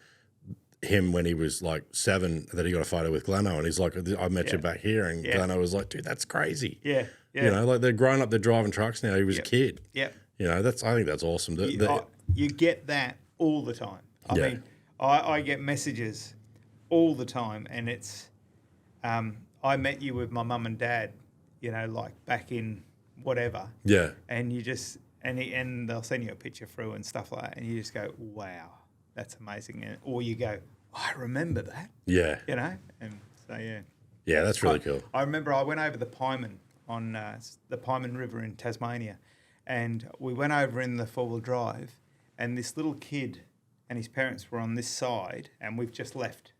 him when he was like 7, that he got a photo with Gleno, and he's like, I met you back here, and Gleno was like, dude, that's crazy. Yeah. You know, like they're grown up, they're driving trucks now. He was a kid. Yeah. You know, I think that's awesome. You get that all the time. I mean, I get messages all the time, and it's, I met you with my mum and dad, you know, like back in whatever. Yeah. And you just, and they'll send you a picture through and stuff like that, and you just go, wow, that's amazing. Or you go, I remember that. Yeah. You know, and so, yeah. Yeah, that's really cool. I remember I went over the Pieman on the Pieman River in Tasmania, and we went over in the 4-wheel drive, and this little kid and his parents were on this side, and we've just left.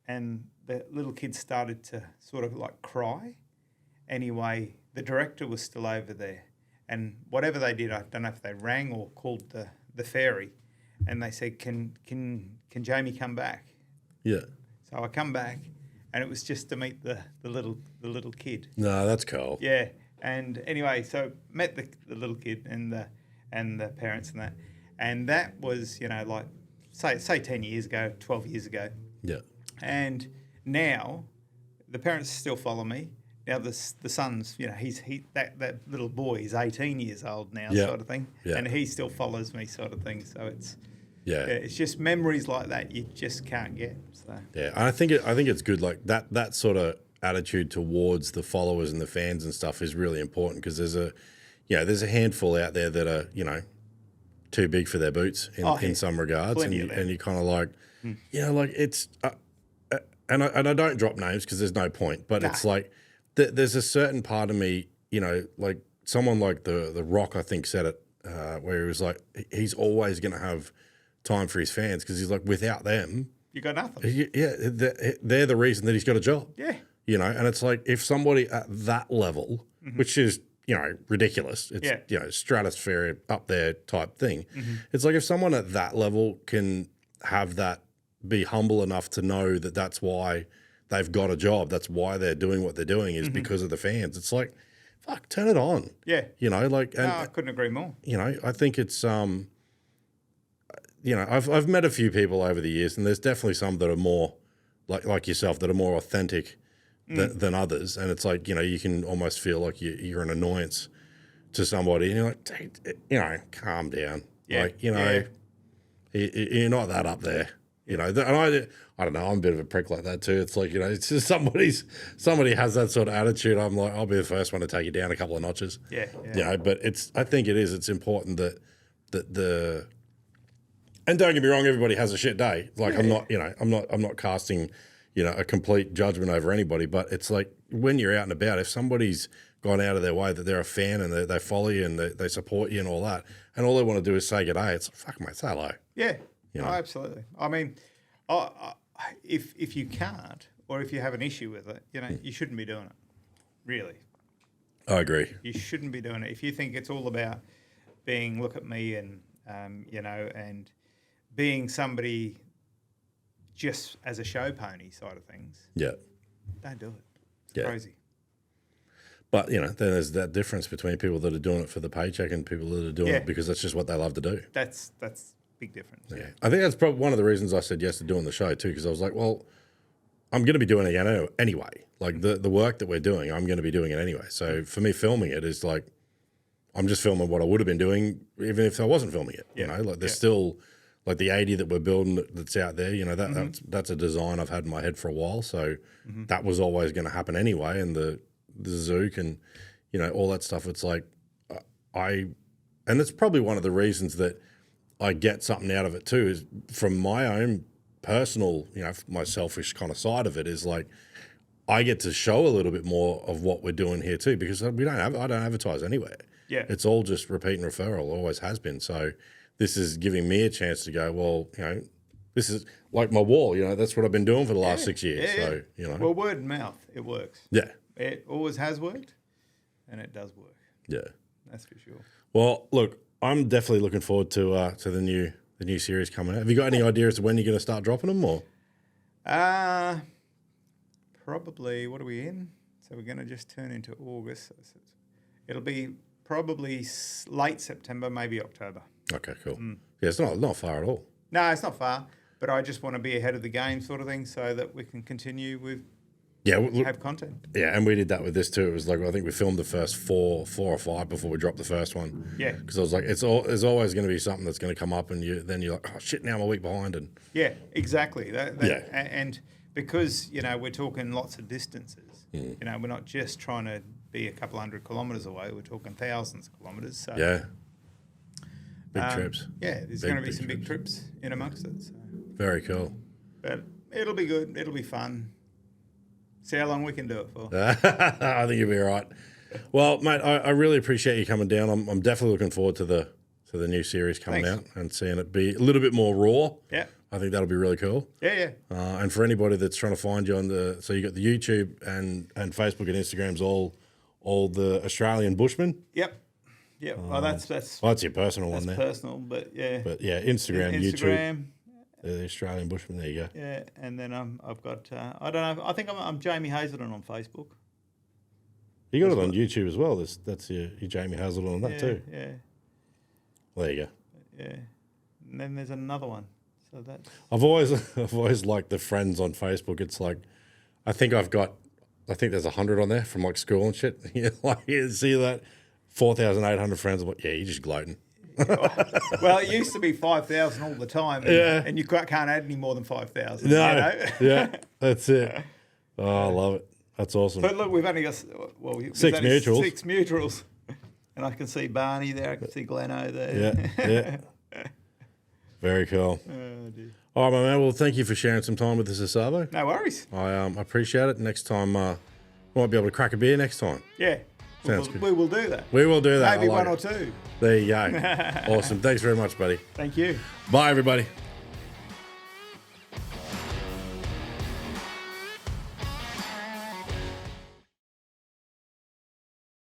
And the little kid started to sort of like cry. Anyway, the director was still over there, and whatever they did, I don't know if they rang or called the ferry, and they said, can Jamie come back? Yeah. So I come back, and it was just to meet the little kid. No, that's cool. Yeah. And anyway, so met the little kid and the parents and that was, you know, like say 10 years ago, 12 years ago. Yeah. And now the parents still follow me. Now the son's, you know, that little boy is 18 years old now, sort of thing, and he still follows me, sort of thing. So it's it's just memories like that you just can't get. So yeah, I think it's good. Like that sort of attitude towards the followers and the fans and stuff is really important, because there's a handful out there that are, you know, too big for their boots in some regards, and you kind of like, you know, like it's and I don't drop names because there's no point, but it's like there's a certain part of me, you know, like someone like the Rock, I think, said it where he was like, he's always going to have time for his fans, because he's like, without them, you got nothing. Yeah, they're the reason that he's got a job. Yeah. You know, and it's like, if somebody at that level, which is, you know, ridiculous, it's, you know, stratosphere up there type thing. It's like, if someone at that level can have that, be humble enough to know that that's why they've got a job, that's why they're doing what they're doing, is because of the fans. It's like, fuck, turn it on. Yeah. You know, like, and, no, I couldn't agree more. You know, I think it's, you know, I've met a few people over the years, and there's definitely some that are more like yourself, that are more authentic than others. And it's like, you know, you can almost feel like you're an annoyance to somebody, and you're like, you know, calm down. Yeah. Like, you know, you're not that up there. You know, and I don't know, I'm a bit of a prick like that too. It's like, you know, it's just somebody has that sort of attitude. I'm like, I'll be the first one to take you down a couple of notches. Yeah. You know, but I think it's important that and don't get me wrong, everybody has a shit day. Like, I'm not casting, you know, a complete judgment over anybody, but it's like, when you're out and about, if somebody's gone out of their way, that they're a fan and they follow you and they support you and all that, and all they want to do is say good day, it's like, fuck, mate, say hello. Yeah. You know? Oh, absolutely. I mean, if you can't, or if you have an issue with it, you know, you shouldn't be doing it. Really. I agree. You shouldn't be doing it. If you think it's all about being, look at me, and, you know, and being somebody just as a show pony side of things, don't do it. It's crazy. But, you know, then there's that difference between people that are doing it for the paycheck and people that are doing it because that's just what they love to do. That's big difference. Yeah. I think that's probably one of the reasons I said yes to doing the show too, because I was like, well, I'm going to be doing it anyway. Like the work that we're doing, I'm going to be doing it anyway. So for me, filming it is like, I'm just filming what I would have been doing even if I wasn't filming it. You know, like there's still like the 80 that we're building that's out there. You know, that's a design I've had in my head for a while. So that was always going to happen anyway. And the Zook and, you know, all that stuff. It's like and it's probably one of the reasons that I get something out of it too, is from my own personal, you know, my selfish kind of side of it, is like, I get to show a little bit more of what we're doing here too, because I don't advertise anywhere. Yeah. It's all just repeat and referral, always has been. So this is giving me a chance to go, well, you know, this is like my wall, you know, that's what I've been doing for the last 6 years. So, you know. Well, word of mouth, it works. Yeah. It always has worked. and it does work. Yeah, that's for sure. Well, look, I'm definitely looking forward to the new series coming out. Have you got any idea as to when you're going to start dropping them, or? Probably. What are we in? So we're going to just turn into August. It'll be probably late September, maybe October. Okay, cool. Yeah, it's not far at all. No, it's not far, but I just want to be ahead of the game, sort of thing, so that we can continue with. Have content. Yeah, and we did that with this too. It was like I think we filmed the first four or five before we dropped the first one. Yeah, because I was like, there's always going to be something that's going to come up, and then you're like, oh shit, now I'm a week behind. And yeah, exactly. And because we're talking lots of distances. We're not just trying to be a couple 100 kilometres away. We're talking thousands of kilometres. So yeah, big trips. Yeah, there's going to be some big trips in amongst it. So. Very cool. But it'll be good. It'll be fun. See how long we can do it for. I think you'll be all right. Well, mate, I really appreciate you coming down. I'm definitely looking forward to the new series coming out and seeing it be a little bit more raw. Yeah. I think that'll be really cool. Yeah. And for anybody that's trying to find you so you got the YouTube and Facebook and Instagrams all the Australian Bushman. Yep. Well, that's your personal one there. Personal, but yeah. But yeah, Instagram. YouTube. The Australian Bushman. There you go. Yeah, and then I've got I don't know. I think I'm Jamie Hazelden on Facebook. You got it on YouTube as well. That's your Jamie Hazelden on that too. Yeah. Well, there you go. Yeah, and then there's another one. So that's. I've always liked the friends on Facebook. It's like, I think there's 100 on there from like school and shit. You see that 4,800 friends. I'm like, yeah, you're just gloating. Well, it used to be 5,000 all the time, and you can't add any more than 5,000. No, yeah, that's it. Oh, I love it. That's awesome. But look, we've only got six mutuals. 6 mutuals, and I can see Barney there. I can see Gleno there. Yeah. Very cool. Oh, dear. All right, my man. Well, thank you for sharing some time with us this Savo. No worries. I appreciate it. Next time, we might be able to crack a beer next time. Yeah. Sounds good. We will do that. We will do that. Maybe one or two. There you go. Awesome. Thanks very much, buddy. Thank you. Bye, everybody.